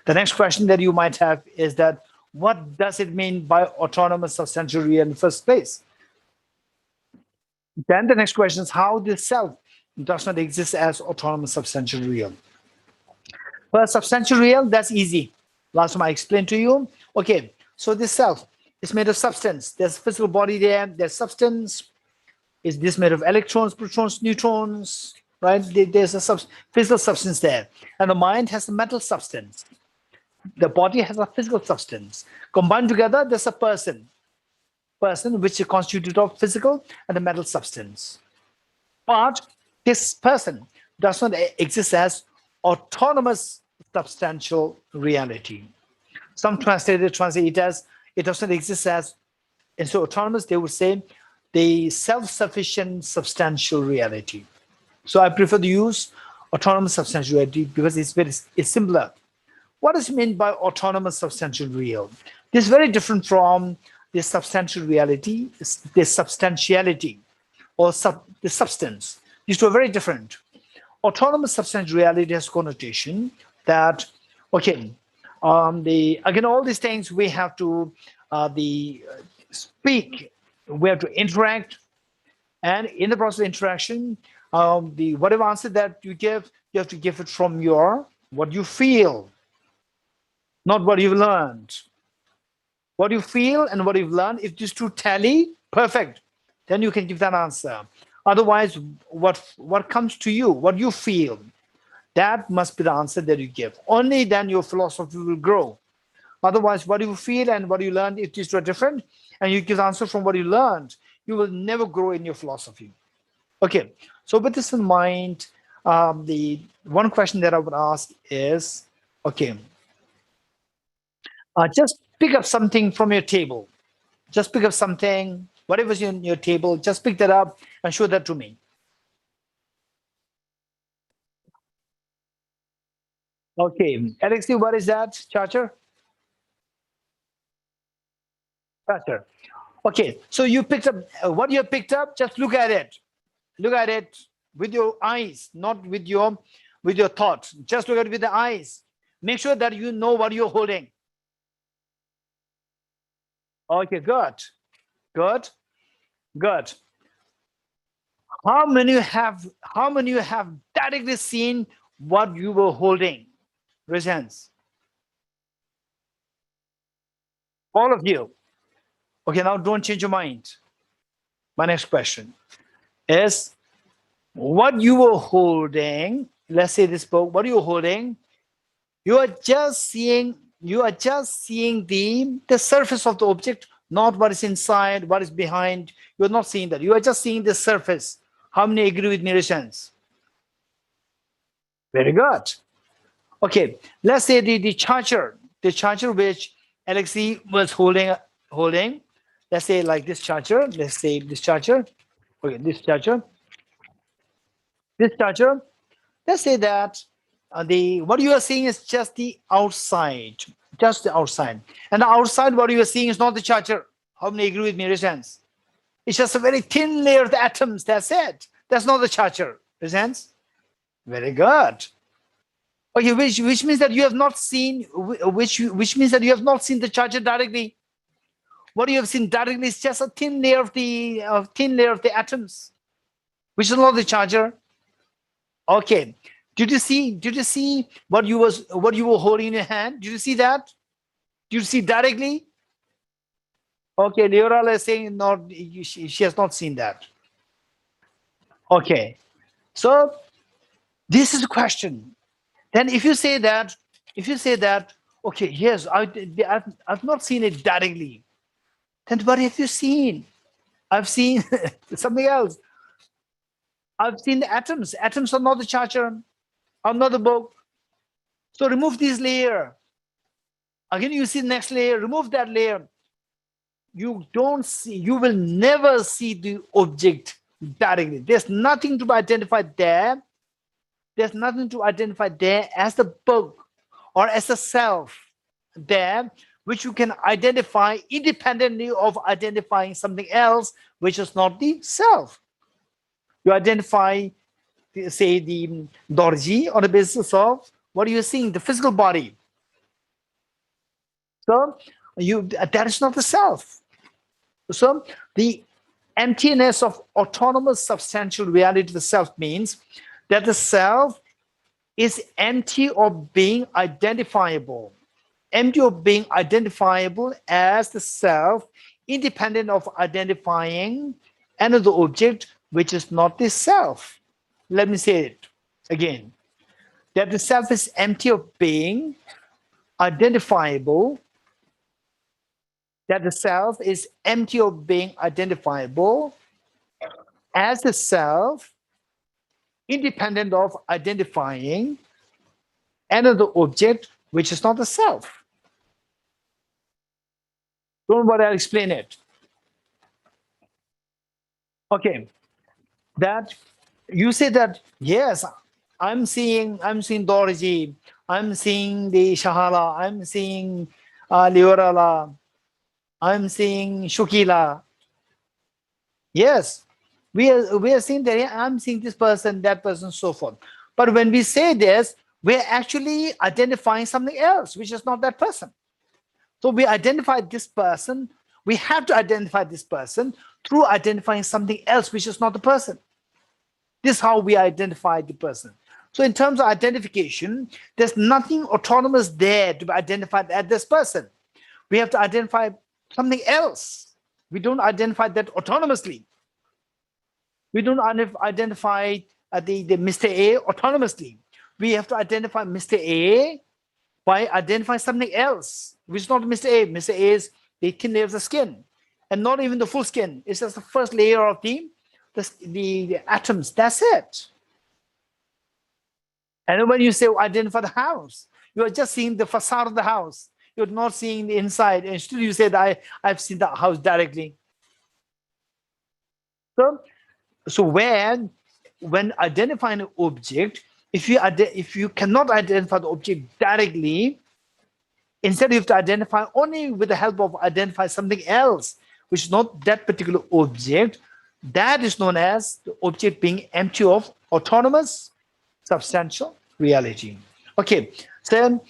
The next question that you might have is that, what does it mean by autonomous substantial real in the first place? Then the next question is how this self does not exist as autonomous substantial real. Well, substantial real, that's easy. Last time I explained to you. Okay, so this self is made of substance. There's physical body there, there's substance. Is this made of electrons, protons, neutrons, right? There's a physical substance there. And the mind has a mental substance. The body has a physical substance. Combined together, there's a person which is constituted of physical and a mental substance. But this person does not exist as autonomous substantial reality. Some translators translate it as, it does not exist as, and so autonomous, they would say, the self-sufficient substantial reality. So I prefer to use autonomous substantial reality because it's simpler. What does it mean by autonomous substantial real? This is very different from the substantial reality, the substantiality, or the substance. These two are very different. Autonomous substantial reality has connotation that, okay, again, all these things we have to speak, we have to interact, and in the process of interaction, whatever answer that you give, you have to give it from what you feel, not what you've learned. What you feel and what you've learned, if these two tally, perfect, then you can give that answer. Otherwise, what comes to you, what you feel, that must be the answer that you give. Only then your philosophy will grow. Otherwise, what you feel and what you learned, if these two are different, and you give the answer from what you learned, you will never grow in your philosophy. Okay, so with this in mind, the one question that I would ask is, okay, just pick up something from your table. Just pick up something, whatever's in your table, just pick that up and show that to me. Okay, Alexei, what is that, Charger? Charger. Okay, so you picked up, what you picked up, just look at it. Look at it with your eyes, not with your thoughts. Just look at it with the eyes. Make sure that you know what you're holding. Okay, good. Good. Good. How many have directly seen what you were holding? Raise hands. All of you. Okay, now don't change your mind. My next question is, what you were holding, let's say this book, what you were holding, you are just seeing the surface of the object, not what is inside, what is behind. You're not seeing that. You are just seeing the surface. How many agree with me, Rishans? Very good. Okay, let's say the charger which Alexei was holding. Let's say like this charger. Let's say this charger. Okay, this structure. This structure. Let's say that what you are seeing is just the outside, just the outside, and the outside what you are seeing is not the structure. How many agree with me? Raise hands. It's just a very thin layer of the atoms. That's it. That's not the structure. Raise hands. Very good. Okay, which means that you have not seen, which means that you have not seen the charger directly. What you have seen directly is just a thin layer of the atoms, which is not the charger. Okay. Did you see what you were holding in your hand? Did you see that? Did you see directly? Okay, Leora is saying not. She has not seen that. Okay, so this is the question. Then if you say that, okay, yes, I've not seen it directly. Then what have you seen? I've seen something else. I've seen the atoms. Atoms are not the charger, are not the book. So remove this layer. Again, you see the next layer. Remove that layer. You don't see. You will never see the object directly. There's nothing to be identified there. There's nothing to identify there as the book or as the self there, which you can identify independently of identifying something else, which is not the self. You identify, say, the Dorji on the basis of what are you seeing, the physical body. So that is not the self. So the emptiness of autonomous substantial reality, the self, means that the self is empty of being identifiable. Empty of being identifiable as the self, independent of identifying another object which is not the self. Let me say it again. That the self is empty of being identifiable. That the self is empty of being identifiable as the self, independent of identifying another object which is not the self. Don't worry, I'll explain it. Okay, that you say that yes, I'm seeing Dorji, I'm seeing the Shahala, I'm seeing Liorala, I'm seeing Shukila. Yes, we are seeing that, yeah, I'm seeing this person, that person, so forth. But when we say this, we're actually identifying something else, which is not that person. So we identify this person, we have to identify this person through identifying something else, which is not the person. This is how we identify the person. So in terms of identification, there's nothing autonomous there to be identified as this person. We have to identify something else. We don't identify that autonomously. We don't identify the Mr. A autonomously. We have to identify Mr. A by identifying something else, which is not Mr. A. Mr. A is the thin layer of the skin, and not even the full skin. It's just the first layer of the atoms. That's it. And when you say identify the house, you are just seeing the facade of the house. You're not seeing the inside. And still you say that I've seen the house directly. So when identifying an object, if you cannot identify the object directly, instead you have to identify only with the help of identify something else, which is not that particular object. That is known as the object being empty of autonomous substantial reality. Okay, so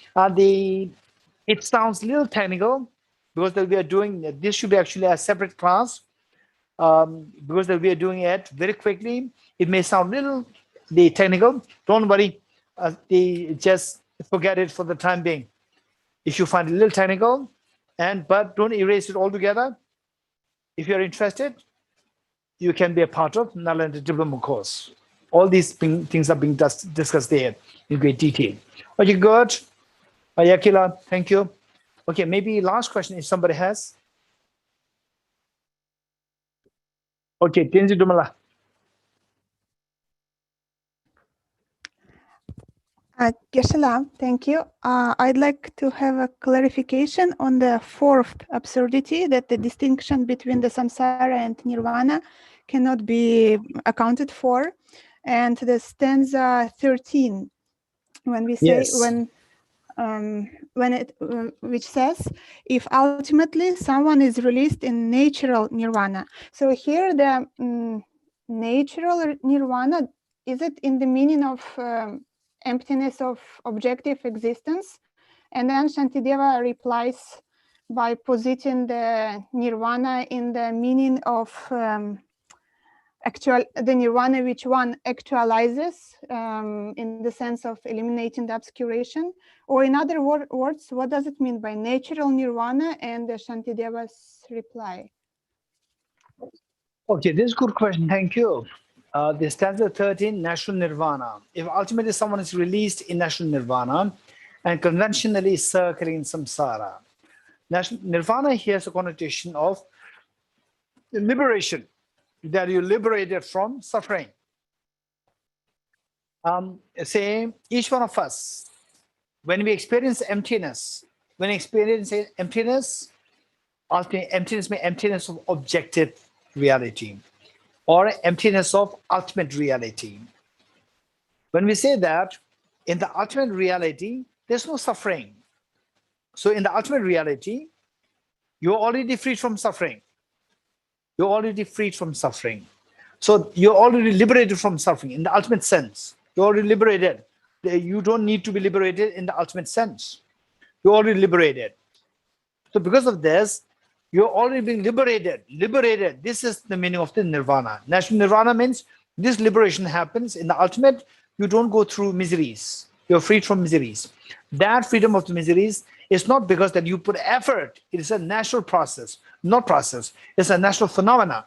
it sounds a little technical because we are doing this should be actually a separate class because we are doing it very quickly. It may sound a little technical. Don't worry, just forget it for the time being. If you find it a little technical, but don't erase it altogether. If you're interested, you can be a part of Nalanda Diploma course. All these things are being discussed there in great detail. Okay, good. Ayakila, thank you. Okay, maybe last question if somebody has. Okay, Tenzi Dumala. Geshe, thank you. I'd like to have a clarification on the fourth absurdity, that the distinction between the samsara and nirvana cannot be accounted for. And the stanza 13, when we say, Yes. which says, if ultimately someone is released in natural nirvana. So here the natural nirvana, is it in the meaning of emptiness of objective existence? And then Shantideva replies by positing the nirvana in the meaning of the nirvana which one actualizes in the sense of eliminating the obscuration. Or in other words, what does it mean by natural nirvana and the Shantideva's reply? Okay, this is a good question. Thank you. The stanza 13, natural nirvana. If ultimately someone is released in natural nirvana and conventionally circling in samsara, nirvana here has a connotation of liberation, that you're liberated from suffering. Say, each one of us, when we experience emptiness, emptiness may emptiness of objective reality or emptiness of ultimate reality. When we say that, in the ultimate reality, there's no suffering. So in the ultimate reality, you're already freed from suffering. You're already freed from suffering. So you're already liberated from suffering in the ultimate sense. You're already liberated. You don't need to be liberated in the ultimate sense. You're already liberated. So because of this, you're already being liberated. Liberated. This is the meaning of the nirvana. Natural nirvana means this liberation happens in the ultimate. You don't go through miseries. You're freed from miseries. That freedom of the miseries is not because that you put effort. It is a natural process, not process. It's a natural phenomena.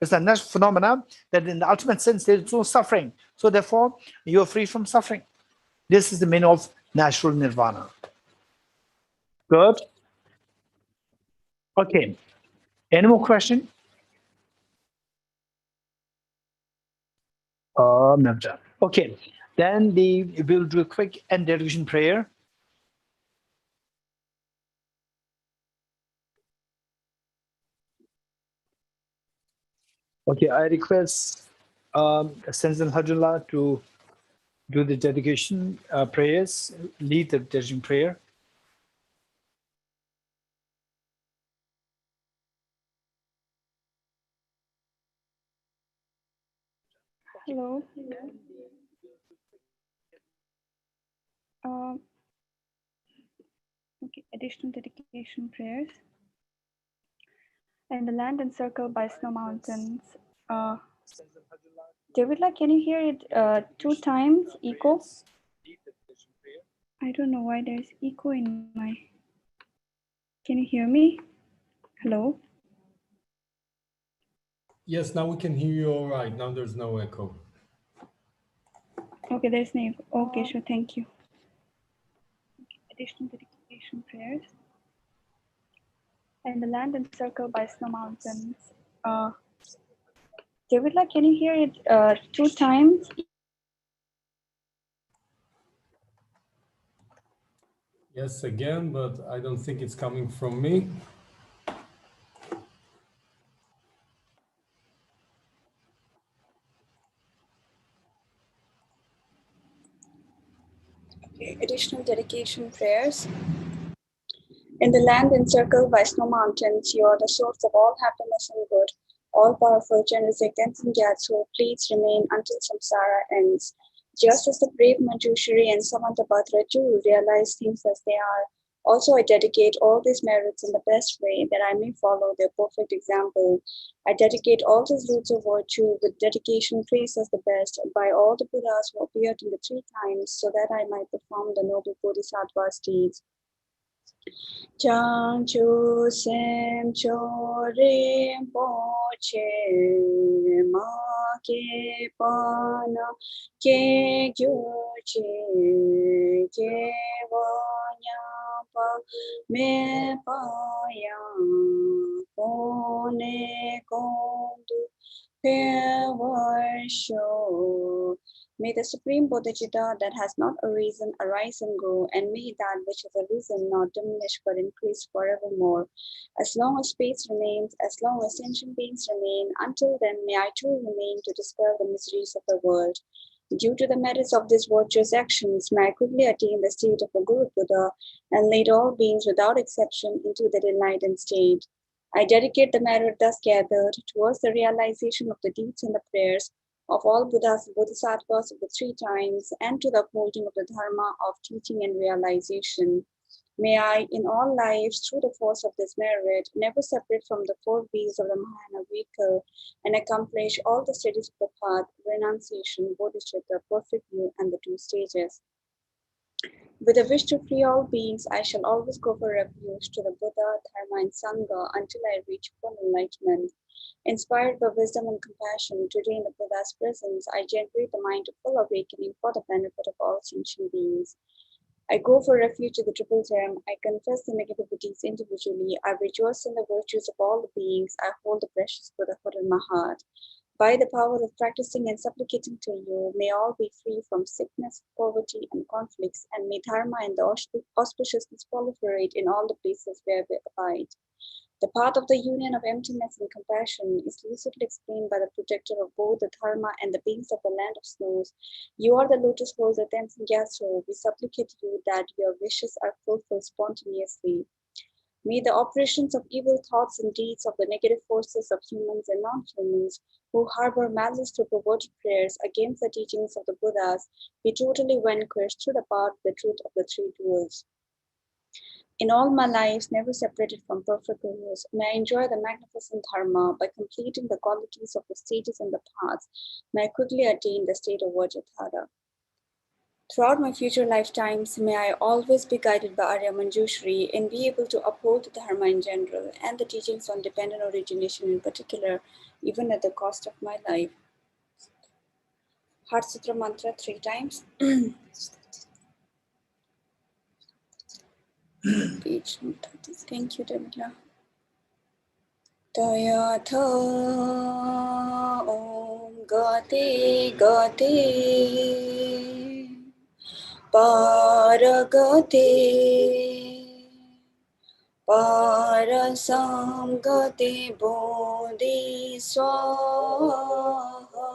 It's a natural phenomena that in the ultimate sense, there's no suffering. So therefore, you're free from suffering. This is the meaning of natural nirvana. Good. Okay. Any more question? No. Okay. Then we'll do a quick end dedication prayer. Okay, I request Senzin Hajullah to do the dedication prayers, lead the dedication prayer. Hello. Okay, additional dedication prayers. And the land encircled by snow mountains. Davidla, can you hear it 2 times echo? I don't know why there's echo in my. Can you hear me? Hello? Yes, now we can hear you all right. Now there's no echo. Okay, there's no echo. Okay, sure, thank you. Okay, additional dedication prayers. And the land encircled by snow mountains. Davidla, can you hear it 2 times? Yes, again, but I don't think it's coming from me. Okay, additional dedication prayers. In the land encircled by snow mountains, you are the source of all happiness and good. All-powerful, generous, Tenzin Gyatso, please remain until samsara ends. Just as the brave Manjushri and Samantabhadra too realize things as they are, also I dedicate all these merits in the best way that I may follow their perfect example. I dedicate all these roots of virtue with dedication praised as the best by all the Buddhas who appeared in the 3 times so that I might perform the noble Bodhisattva's deeds. Chanchu sem chore poche ma ke pana ke gyuche ke vanya pa me paya kone kondu pe varsho May the supreme Bodhisattva that has not arisen arise and grow, and may that which has arisen not diminish but increase forevermore. As long as space remains, as long as sentient beings remain, until then may I too remain to dispel the miseries of the world. Due to the merits of these virtuous actions, may I quickly attain the state of a Guru Buddha and lead all beings without exception into the enlightened state. I dedicate the merit thus gathered towards the realization of the deeds and the prayers of all Buddhas and Bodhisattvas of the 3 times, and to the upholding of the Dharma of teaching and realization. May I, in all lives, through the force of this merit, never separate from the 4 V's of the Mahayana vehicle, and accomplish all the studies of the path, renunciation, bodhicitta, perfect view, and the 2 stages. With a wish to free all beings, I shall always go for refuge to the Buddha, Dharma, and Sangha until I reach full enlightenment. Inspired by wisdom and compassion, today in the Buddha's presence, I generate the mind of full awakening for the benefit of all sentient beings. I go for refuge to the triple gem. I confess the negativities individually. I rejoice in the virtues of all the beings. I hold the precious Buddhahood in my heart. By the power of practicing and supplicating to you, may all be free from sickness, poverty, and conflicts, and may Dharma and the auspiciousness proliferate in all the places where we abide. The path of the union of emptiness and compassion is lucidly explained by the protector of both the Dharma and the beings of the land of snows. You are the lotus holder, Tenzin Gyatso. We supplicate you that your wishes are fulfilled spontaneously. May the operations of evil thoughts and deeds of the negative forces of humans and non-humans who harbor malice through perverted prayers against the teachings of the Buddhas be totally vanquished through the path of the truth of the 3 duels. In all my lives, never separated from perfect gurus, may I enjoy the magnificent Dharma by completing the qualities of the stages and the paths. May I quickly attain the state of Vajradhara. Throughout my future lifetimes, may I always be guided by Arya Manjushri and be able to uphold the Dharma in general and the teachings on dependent origination in particular, even at the cost of my life. Heart Sutra Mantra 3 times. Page 30. Thank you, Devila. Tayatha Om Gate Gate Paragate Parasamgate Bodhi Swaha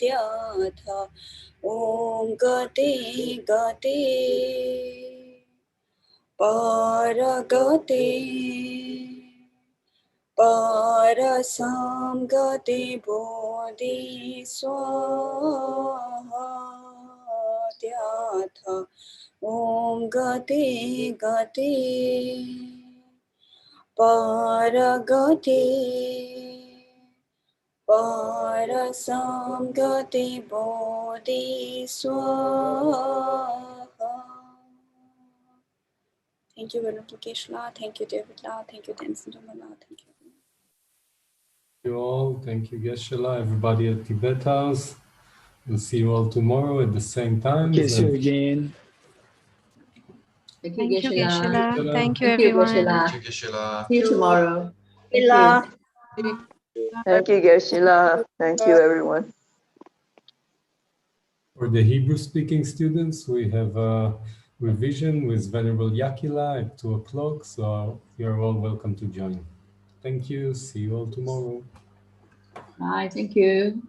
Tyatha Om Gate Gate Paragate Parasamgate Bodhi Swaha Tyatha Om Gate Gate Paragate Parasamgate Bodhi Swaha. Thank you, Venerable Geshe. Thank you, David La. Thank you, Tenzin Gyatso. Thank you. Thank you all. Thank you, Geshe, everybody at Tibet House. We'll see you all tomorrow at the same time. Okay, see you again. Thank you, Geshe. Thank you, everyone. Thank you, Geshe. See you tomorrow. Thank Sila. you. Thank you, Geshe. Thank you, everyone. For the Hebrew-speaking students, we have a revision with Venerable Yakila at 2 o'clock, so you're all welcome to join. Thank you. See you all tomorrow. Bye. Thank you.